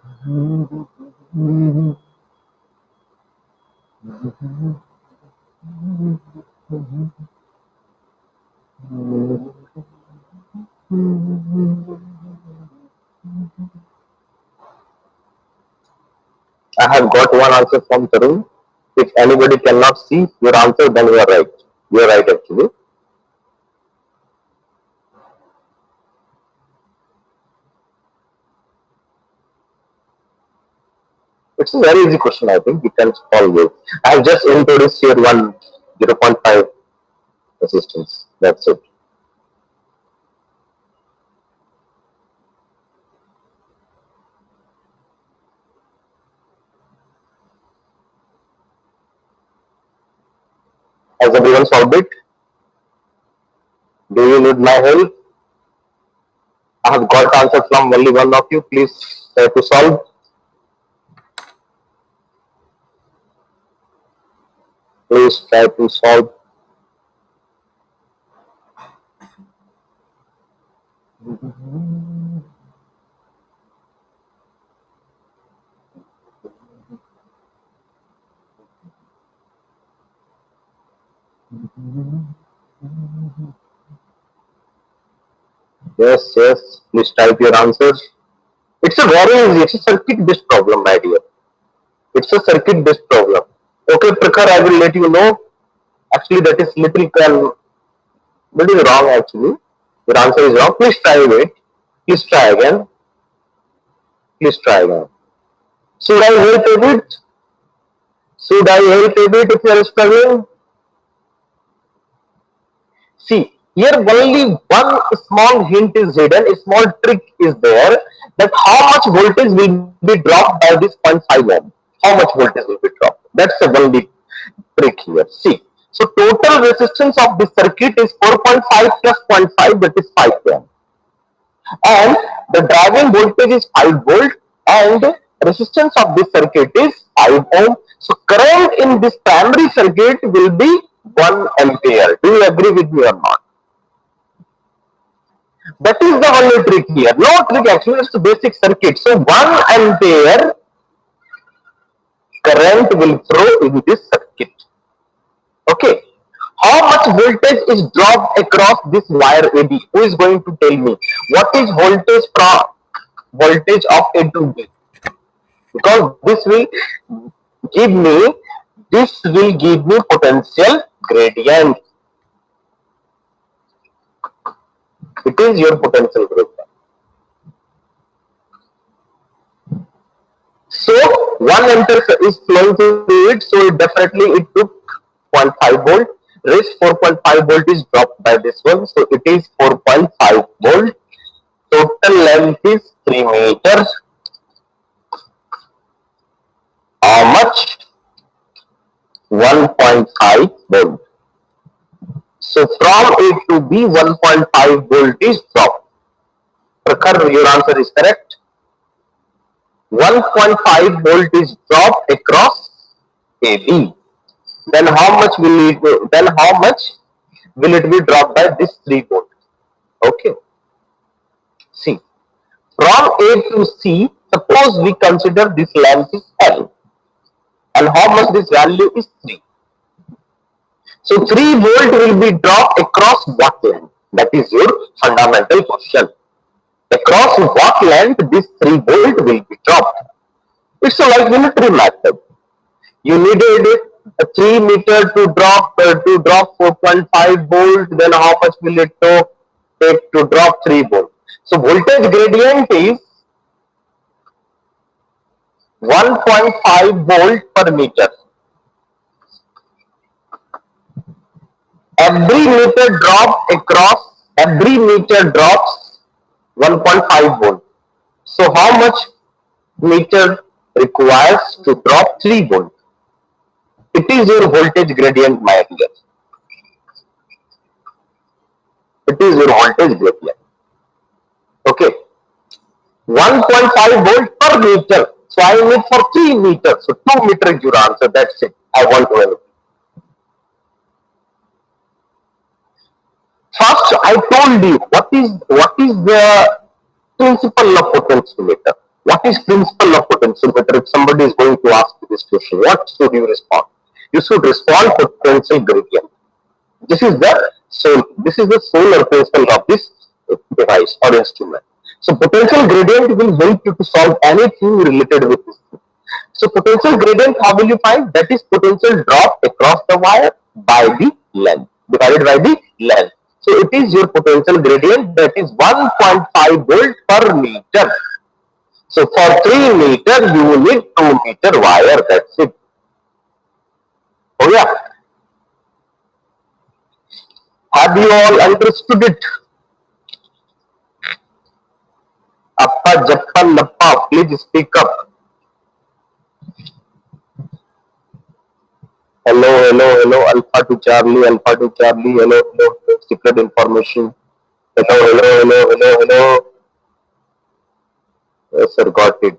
have got one answer from Tarun. If anybody cannot see your answer, then you are right. You are right actually. It's a very easy question, I think. You can solve it. I have just introduced here one 0.5 resistance. That's it. Has everyone solved it? Do you need my help? I have got answer from only one of you. Please try to solve. Please try to solve. Yes, yes. Please type your answers. It's a very easy. It's a circuit-based problem, my dear. It's a circuit-based problem. Okay, Prakhar, I will let you know. Actually, that is little wrong. Actually, your answer is wrong. Please try it. Please try again. Please try again. Should I help a bit? Should I help a bit if you are struggling? See, here only one small hint is hidden, a small trick is there, that how much voltage will be dropped by this 0.5 ohm. How much voltage will be dropped? That's the only trick here. See, so total resistance of this circuit is 4.5 plus 0.5, that is 5 ohm. And the driving voltage is 5 volt and resistance of this circuit is 5 ohm. So current in this primary circuit will be 1 ampere. Do you agree with me or not? That is the only trick here. No trick, actually, it's a basic circuit. So 1 ampere current will flow in this circuit. Okay. How much voltage is dropped across this wire AB? Who is going to tell me? What is voltage of A to B? Because this will give me potential gradient. It is your potential gradient. So 1 ampere is flowing through it, so definitely it took 0.5 volt. Rest 4.5 volt is dropped by this one, so it is 4.5 volt. Total length is 3 meters. How much? 1.5 volt. So from A to B, 1.5 volt is dropped. Prakhar, your answer is correct. 1.5 volt is dropped across AB. Then how much will it be dropped by this 3 volt? Okay. See, from A to C, suppose we consider this length is L, and how much this value is 3. So 3 volt will be dropped across what length? That is your fundamental question. Across what length this 3 volt will be dropped? It's like unitary method. You needed a 3 meter to drop 4.5 volt. Then how much will it take to drop 3 volt? So voltage gradient is 1.5 volt per meter. Every meter drops 1.5 volt. So how much meter requires to drop 3 volt? It is your voltage gradient, my dear. It is your voltage gradient. Okay. 1.5 volt per meter. So I need for 3 meters. So 2 meters is your answer. That's it. I want to know. First, I told you what is the principle of potentiometer. What is principle of potentiometer? If somebody is going to ask you this question, what should you respond? You should respond potential gradient. This is the soul. This is the soul or principle of this device or instrument. So potential gradient will help you to solve anything related with this. So potential gradient, how will you find? That is potential drop across the wire by the length, divided by the length. So it is your potential gradient, that is 1.5 volt per meter. So for 3 meter, you will need 2 meter wire. That's it. Oh yeah. Have you all understood it? Appa, Jappa, Lappa, please speak up. Hello, hello, hello. Alpha to Charlie, Alpha to Charlie. Hello, hello. Secret information. Hello, hello, hello, hello, hello. Yes, sir, got it.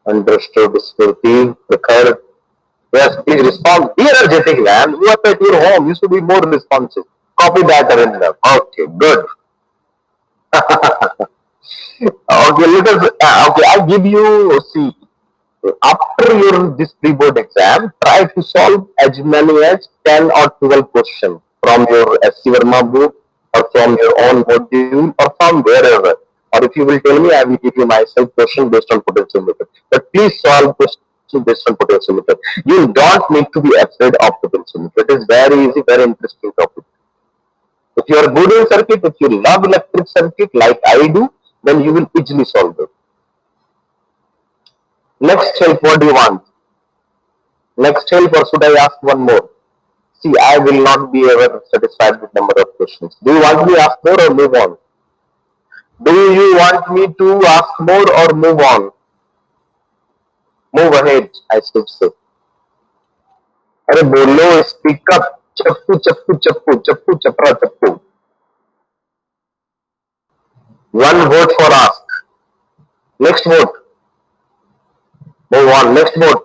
Understood, Smriti, Prakhar. Yes, please respond. Be energetic, man. You are at your home. You should be more responsive. Copy that, Arindam. Okay, good. Okay, let us. Okay, I give you. See, after your this pre-board exam, try to solve as many as 10 or 12 questions from your SC Verma book or from your own module or from wherever. Or if you will tell me, I will give you myself question based on potentiometer. But please solve question based on potentiometer. You don't need to be afraid of potentiometer. It is very easy, very interesting topic. If you are good in circuit, if you love electric circuit like I do, then you will easily solve it. Next help, what do you want? Next help, or should I ask one more? See, I will not be ever satisfied with number of questions. Do you want me to ask more or move on? Do you want me to ask more or move on? Move ahead, I should say. अरे बोलो, speak up. चप्पू चप्पू चप्पू चप्पू चपरा चप्पू. One vote for ask. Next vote. Move on. Next vote.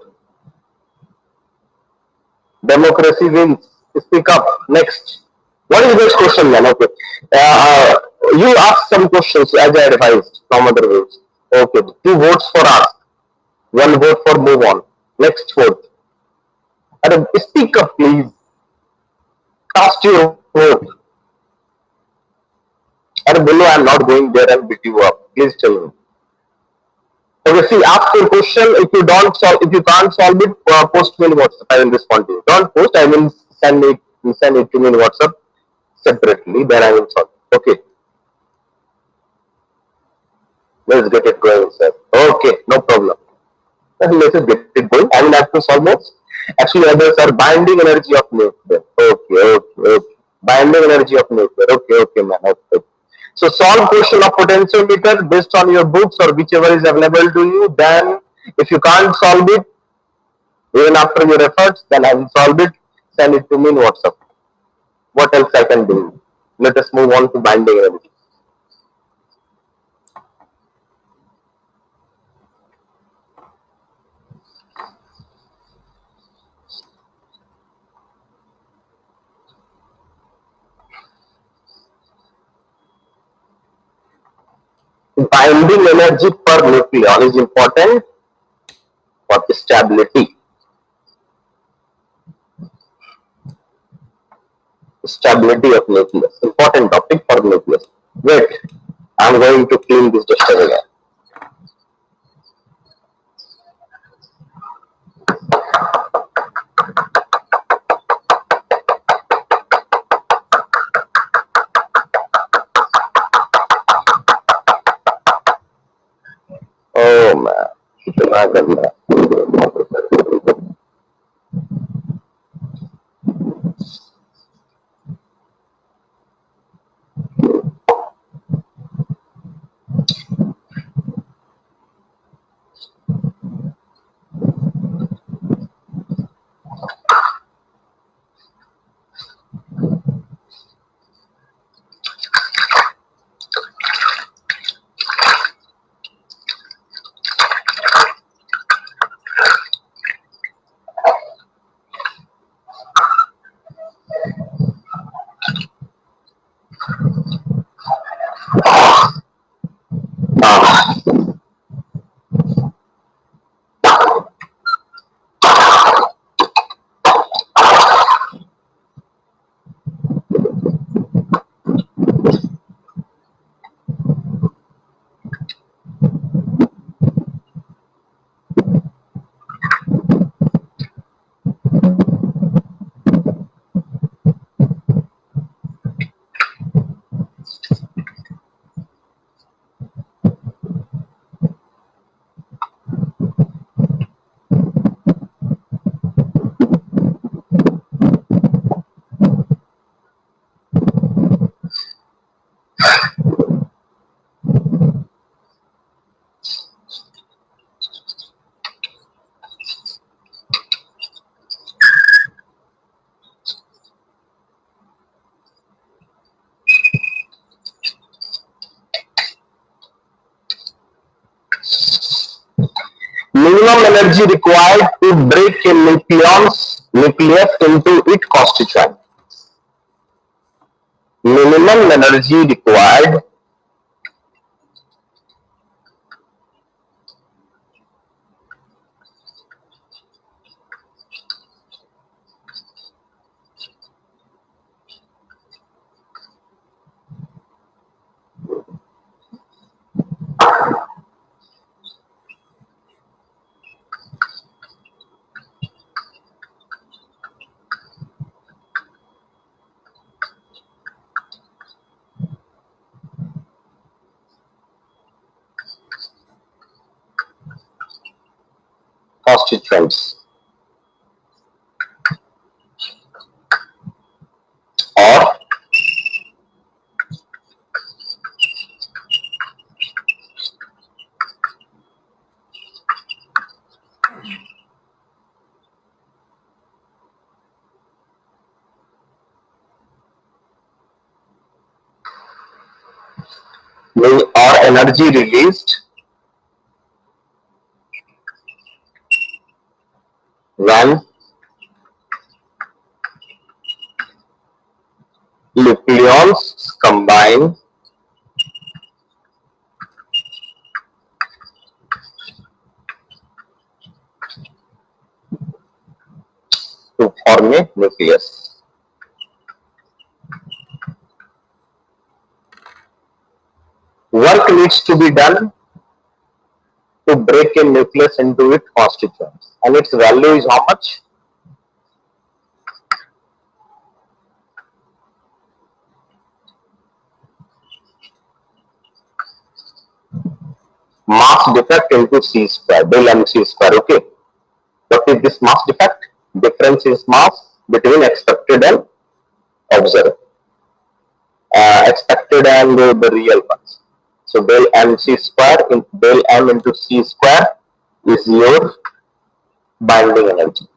Democracy wins. Speak up. Next. What is the next question then? Okay. You ask some questions as I advised from other ways. Okay. 2 votes for ask. 1 vote for move on. Next vote. Speak up, please. Cast your vote. Bolo, I'm not going there and beat you up. Please tell me. Okay, see, ask your question. If you can't solve it, post me in WhatsApp. I will respond to you. Don't post. I will send it to me in WhatsApp separately. Then I will solve. Okay. Let's get it going, sir. Okay, no problem. Let's get it going. I will have to solve this. Actually, others are binding energy of nuclear. Okay. Binding energy of nuclear. Okay, man. Okay. So solve question of potentiometer based on your books or whichever is available to you. Then if you can't solve it, even after your efforts, then I will solve it. Send it to me in WhatsApp. What else I can do? Let us move on to binding energy. Binding energy per nucleon is important for stability. Stability of nucleus. Important topic for nucleus. Wait, I'm going to clean this dust again. Oh man, कितना गंदा. minimum energy required to break a nucleus into its constituent. Minimum energy required constituents or energy released when nucleons combine to form a nucleus. Work needs to be done to break a nucleus into its constituents, and its value is how much? Mass defect into c square, del mc square. Okay, what is this mass defect? Difference is mass between expected and observed, expected and the real ones. So del mc square in del m into c square is your binding energy.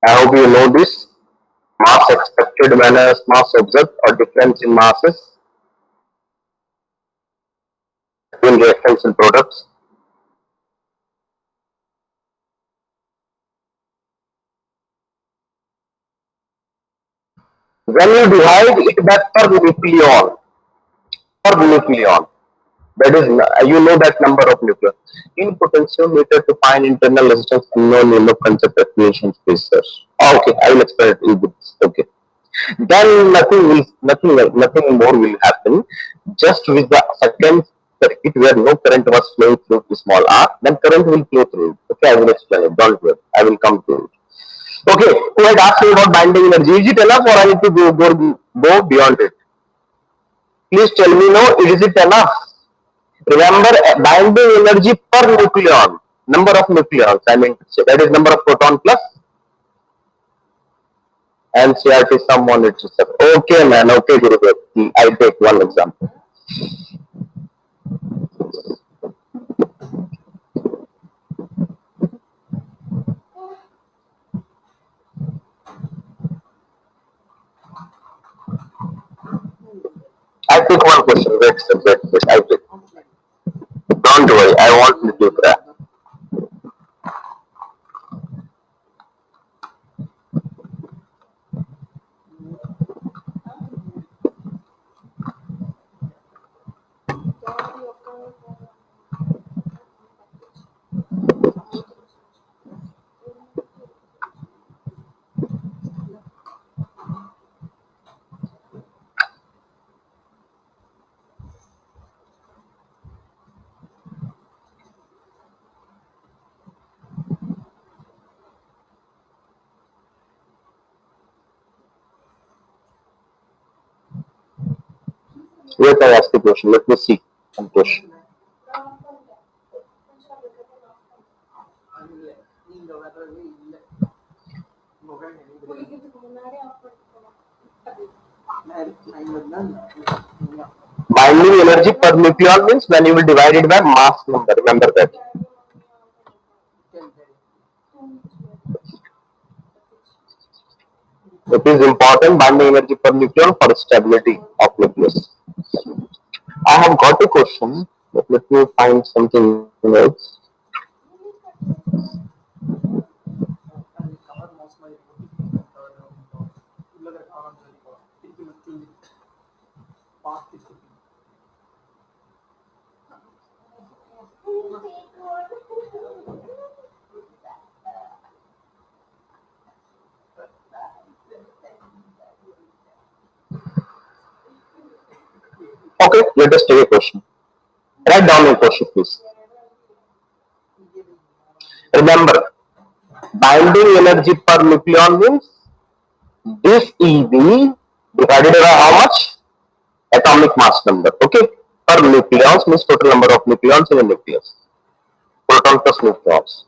I hope you know this. Mass expected minus mass observed, or difference in masses between reactants and products. When you divide it back per nucleon, that is, you know that number of nucleons. In potentiometer to find internal resistance unknown in the concept of creation spacer. Okay, I will explain it in this. Okay. Then nothing more will happen. Just with the second circuit where no current was flowing through to small r, then current will flow through it. Okay, I will explain it. Don't worry. I will come to it. Okay, who had asked me about binding energy? Is it enough or I need to go beyond it? Please tell me no, is it enough? Remember, binding energy per nucleon, number of nucleons, I mean, so that is number of proton plus NCRT sum on its itself. Okay, man, okay, Gurudev. I take one example. I take one question. Wait, sir, wait. I take. Don't worry, I want to do that. Wait, I ask the question. Let me see some question. Binding energy per nucleon means when you will divide it by mass number. Remember that. It is important binding energy per nucleon for stability of nucleus. I have got a question, but let me find something else. Okay, let us take a question. Write down your question, please. Remember, binding energy per nucleon means this EV divided by how much? Atomic mass number. Okay, per nucleons means total number of nucleons in a nucleus. Proton plus neutrons.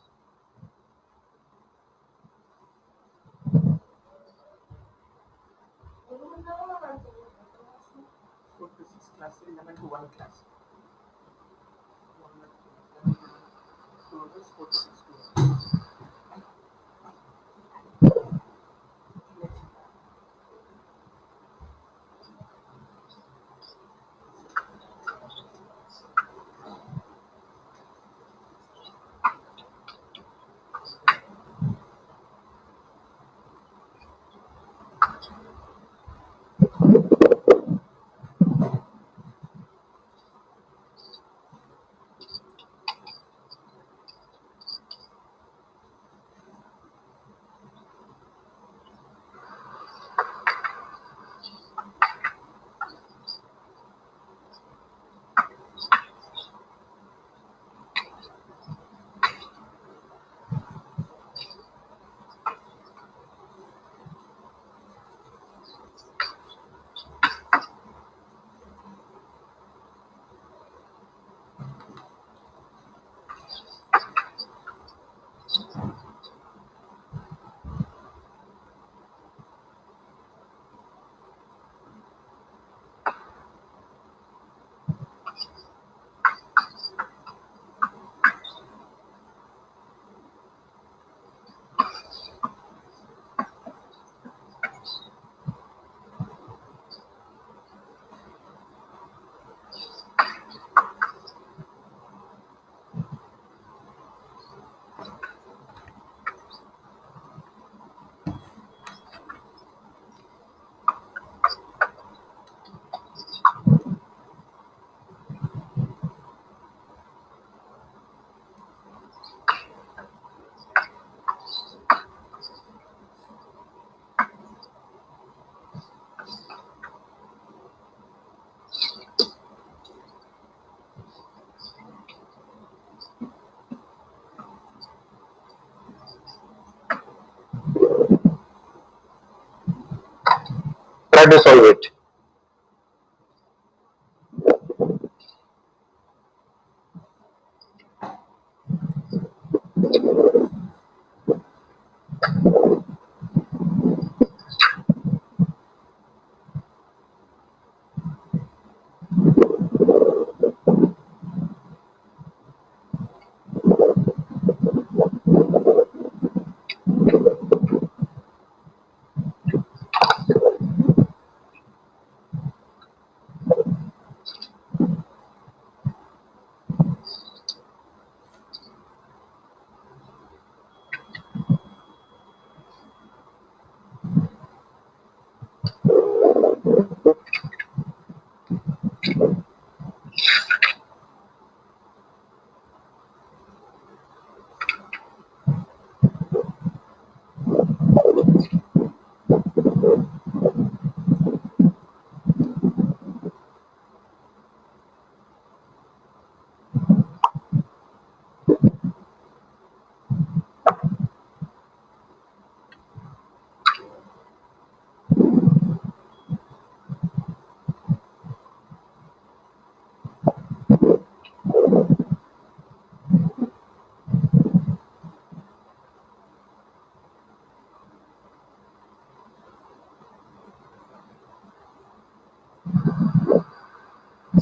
Try to solve it.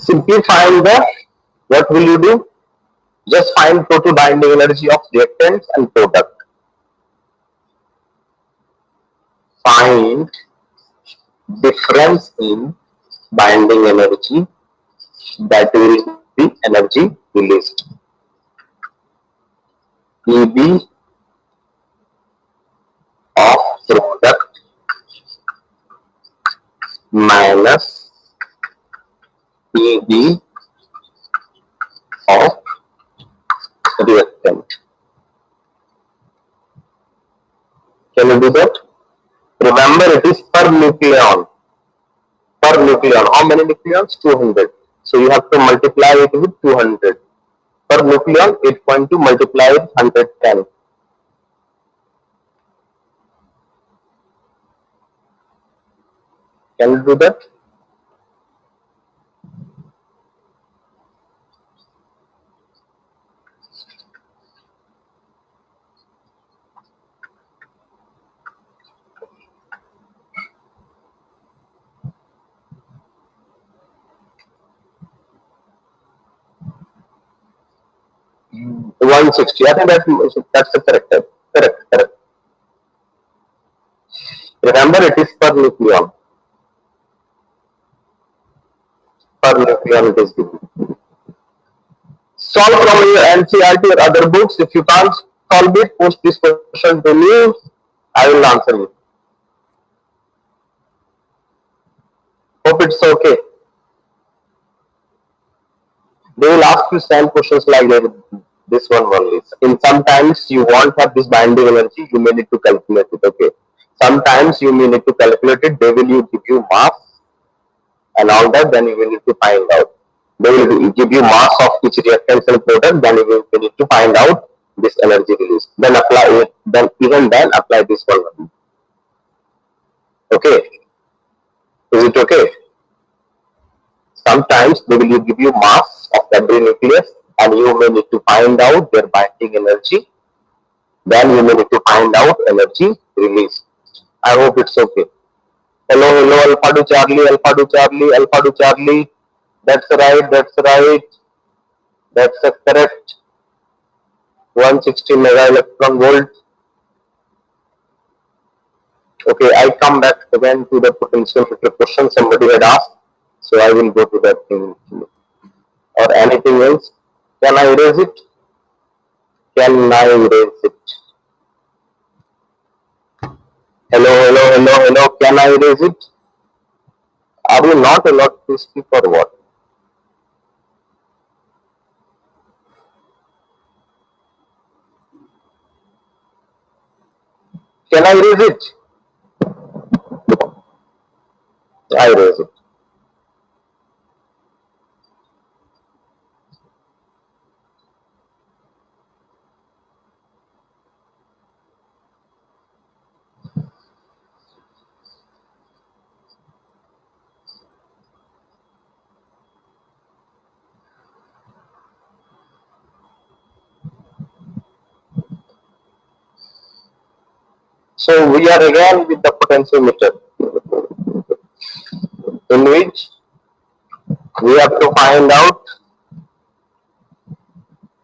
Simplifying the, what will you do? Just find total binding energy of reactants and product. Find difference in binding energy, that will be energy released. EB of product minus EB of reactant. Can you do that? Remember, it is per nucleon. Per nucleon. How many nucleons? 200. So you have to multiply it with 200. Per nucleon, 8.2 multiplied with 110. Can you do that? Mm. 160. I think that's the correct type. Correct. Remember, it is per nucleon. Per nucleon it is given. Solve from your NCERT or other books. If you can't solve it, post this question to me. I will answer you. Hope it's okay. They will ask you same questions like this one only. In sometimes you won't have this binding energy, you may need to calculate it. Okay. Sometimes you may need to calculate it. They will give you mass and all that. Then you will need to find out. They will give you mass of each reactant and product. Then you will need to find out this energy release. Then apply it. Then even then apply this one. Okay. Is it okay? Sometimes they will give you mass of every nucleus and you may need to find out their binding energy. Then you may need to find out energy release. I hope it's okay. Hello, Alpha to Charlie, Alpha to Charlie, Alpha to Charlie. That's right. That's the correct. 160 mega electron volt. Okay, I come back again to the potentiometer question somebody had asked. So I will go to that thing. Or anything else. Can I erase it? Can I erase it? Hello. Can I erase it? Are you not allowed to speak or what? Can I erase it? I erase it. So we are again with the potentiometer, in which we have to find out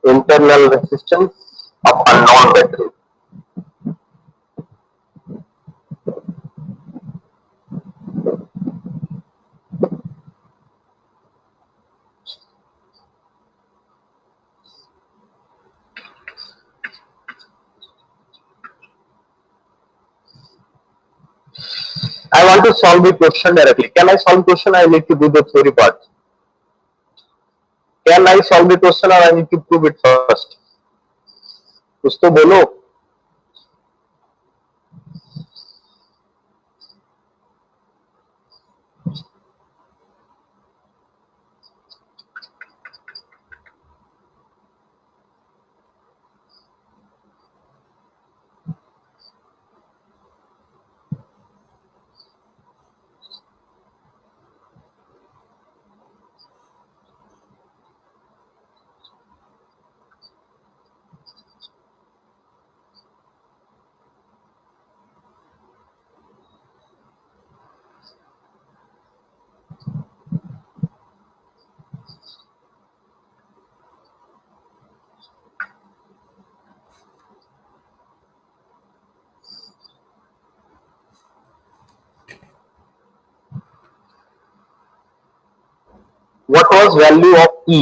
internal resistance of unknown battery. I want to solve the question directly. Can I solve question? I need to do the theory part. Can I solve the question or I need to prove it first? कुछ तो बोलो. what was value of E?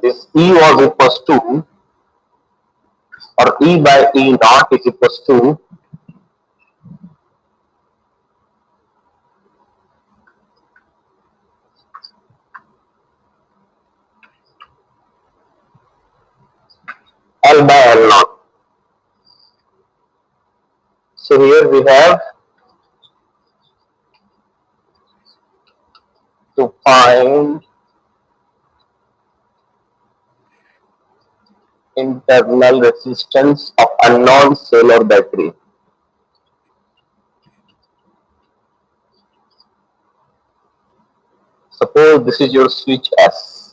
This E was equals to, or E by E naught is equals to L by L naught. So here we have to find internal resistance of unknown cell or battery. Suppose this is your switch S.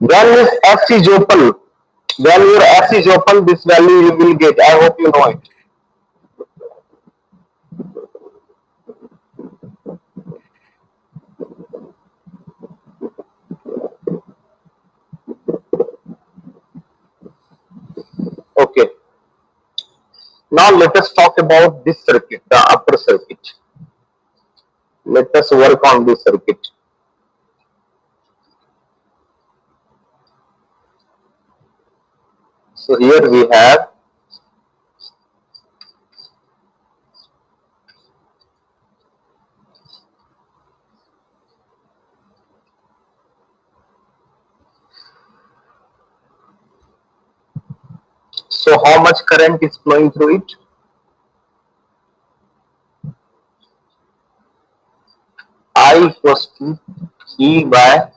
When is S is open, when your S is open, this value you will get. I hope you know it. Okay. Now let us talk about this circuit, the upper circuit. Let us work on this circuit. So here we have so how much current is flowing through it? I equals to E by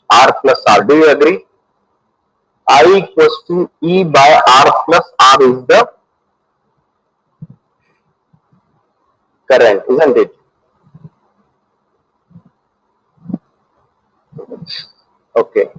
R plus R. Do you agree? I equals to E by R plus R is the current, isn't it? Okay.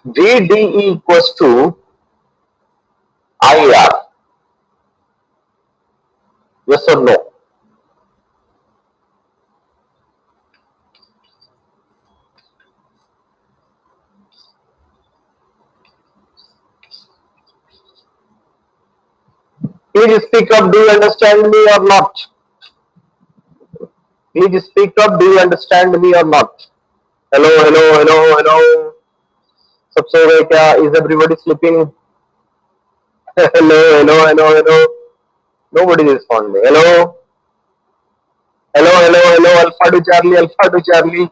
VDE equals to IR. Yes or no? Please speak up. Do you understand me or not? Please speak up. Do you understand me or not? Hello, hello, hello, hello. सब सो गए क्या? Is everybody sleeping? Hello, hello, hello, hello. Nobody is responding. Hello, hello, hello, hello. Alpha to Charlie, Alpha to Charlie.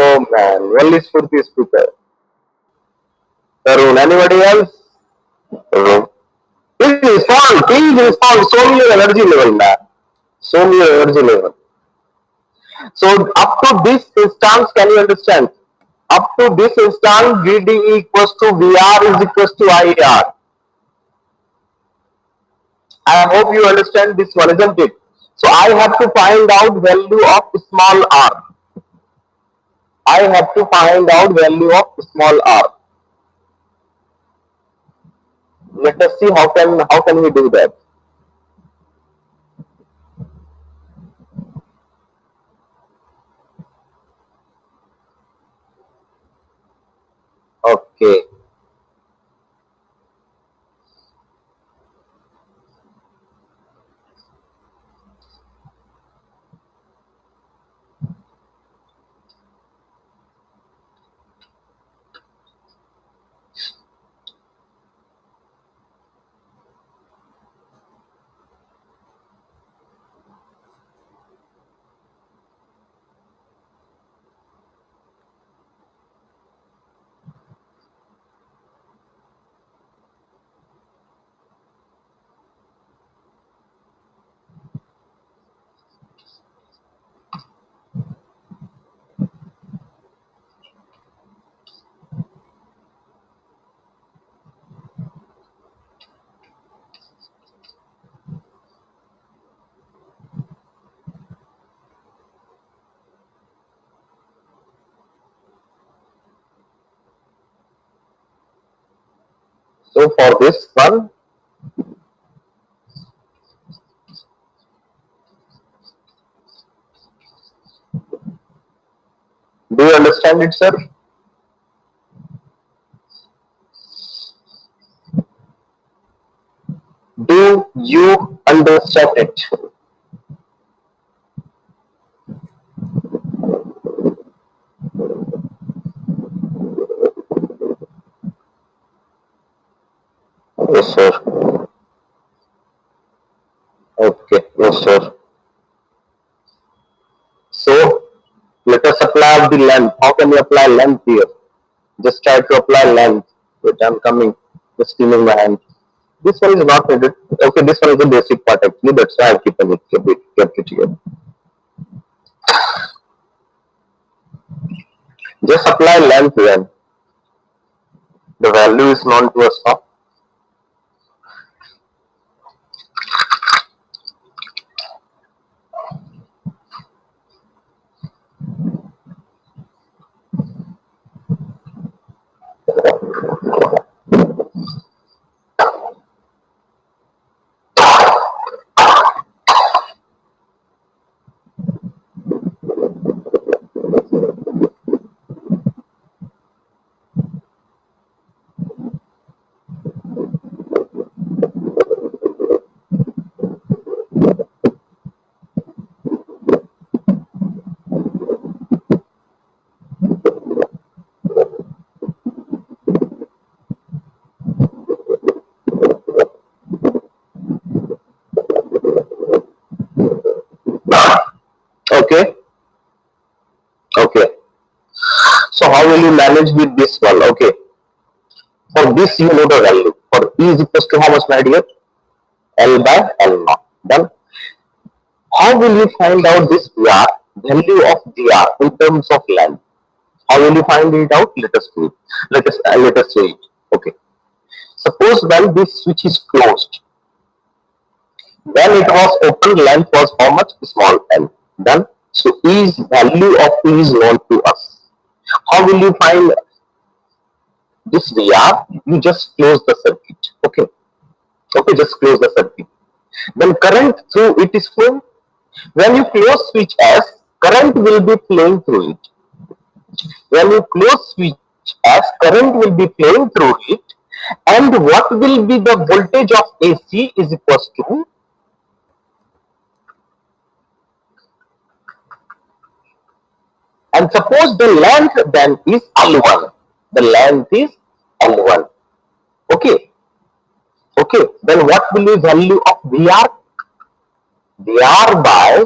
Oh man, only Spurti is prepared. Tarun, anybody else? Hello. Please respond. Please respond. Show me your energy level, man. Show me your energy level. So up to this instance, can you understand? Up to this instance, VD equals to VR is equals to IR. I hope you understand this one, isn't it? So I have to find out value of small r. I have to find out value of small r. Let us see how can we do that. Okay. So for this one, do you understand it, sir? Do you understand it? Yes, sir. Okay, yes, sir. So let us apply the length. How can we apply length here? Just try to apply length. Wait, I'm coming. Just giving my hand. This one is not needed. Okay, this one is the basic part actually. That's why I kept it here. Just apply length then. The value is known to us now. Okay. Okay. So how will you manage with this one? Okay. For this you know the value. For E is equals to how much, my dear? L by L naught. Done. How will you find out this VR, value of VR in terms of length? How will you find it out? Let us do it. Let us say it. Okay. Suppose when this switch is closed, when it was open, length was how much? Small l. Done. So E's value of E is known to us. How will you find this VR? You just close the circuit. Okay. Okay, just close the circuit. Then current through it is flowing. When you close switch S, current will be flowing through it. When you close switch S, current will be flowing through it. And what will be the voltage of AC is equals to, and suppose the length then is L1. The length is L1. Okay. Okay. Then what will be value of VR? VR by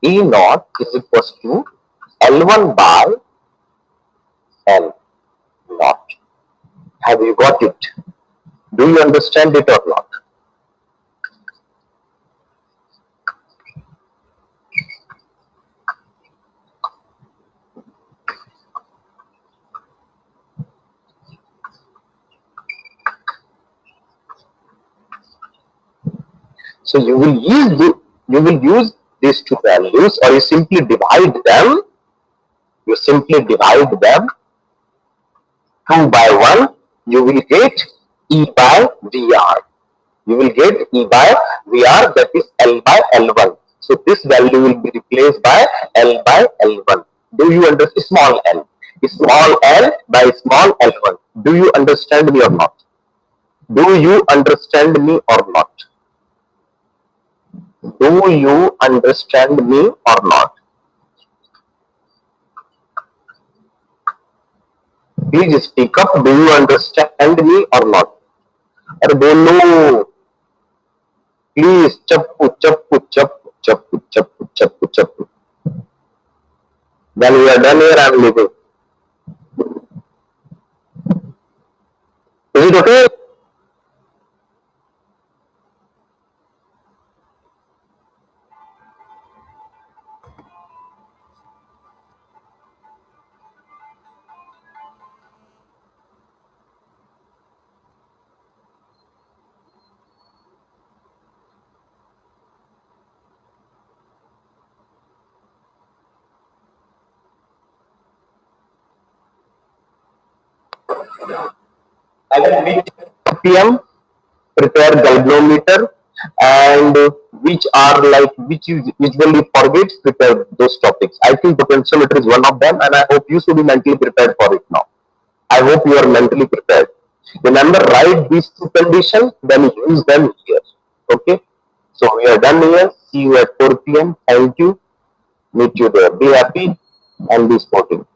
E naught is equals to L1 by L naught. Have you got it? Do you understand it or not? So you will use these two values, or you simply divide them. You simply divide them 2 by 1. You will get E by VR. You will get E by VR, that is L by L1. So this value will be replaced by L by L1. Do you understand? Small l. Small l by small L1. Do you understand me or not? Do you understand me or not? Do you understand me or not? Please speak up. Do you understand me or not? अरे बोलो. Please, chappu, chappu, chappu, chappu, chappu, chappu, chappu. When we are done here, I am leaving. Is it okay? And which PM prepare galvanometer, and which are like which you usually forget, prepare those topics. I think potentiometer is one of them, and I hope you should be mentally prepared for it now. I hope you are mentally prepared. Remember, write these two conditions, then use them here. Okay. So we are done here. See you at 4 p.m. Thank you. Meet you there. Be happy and be sporting.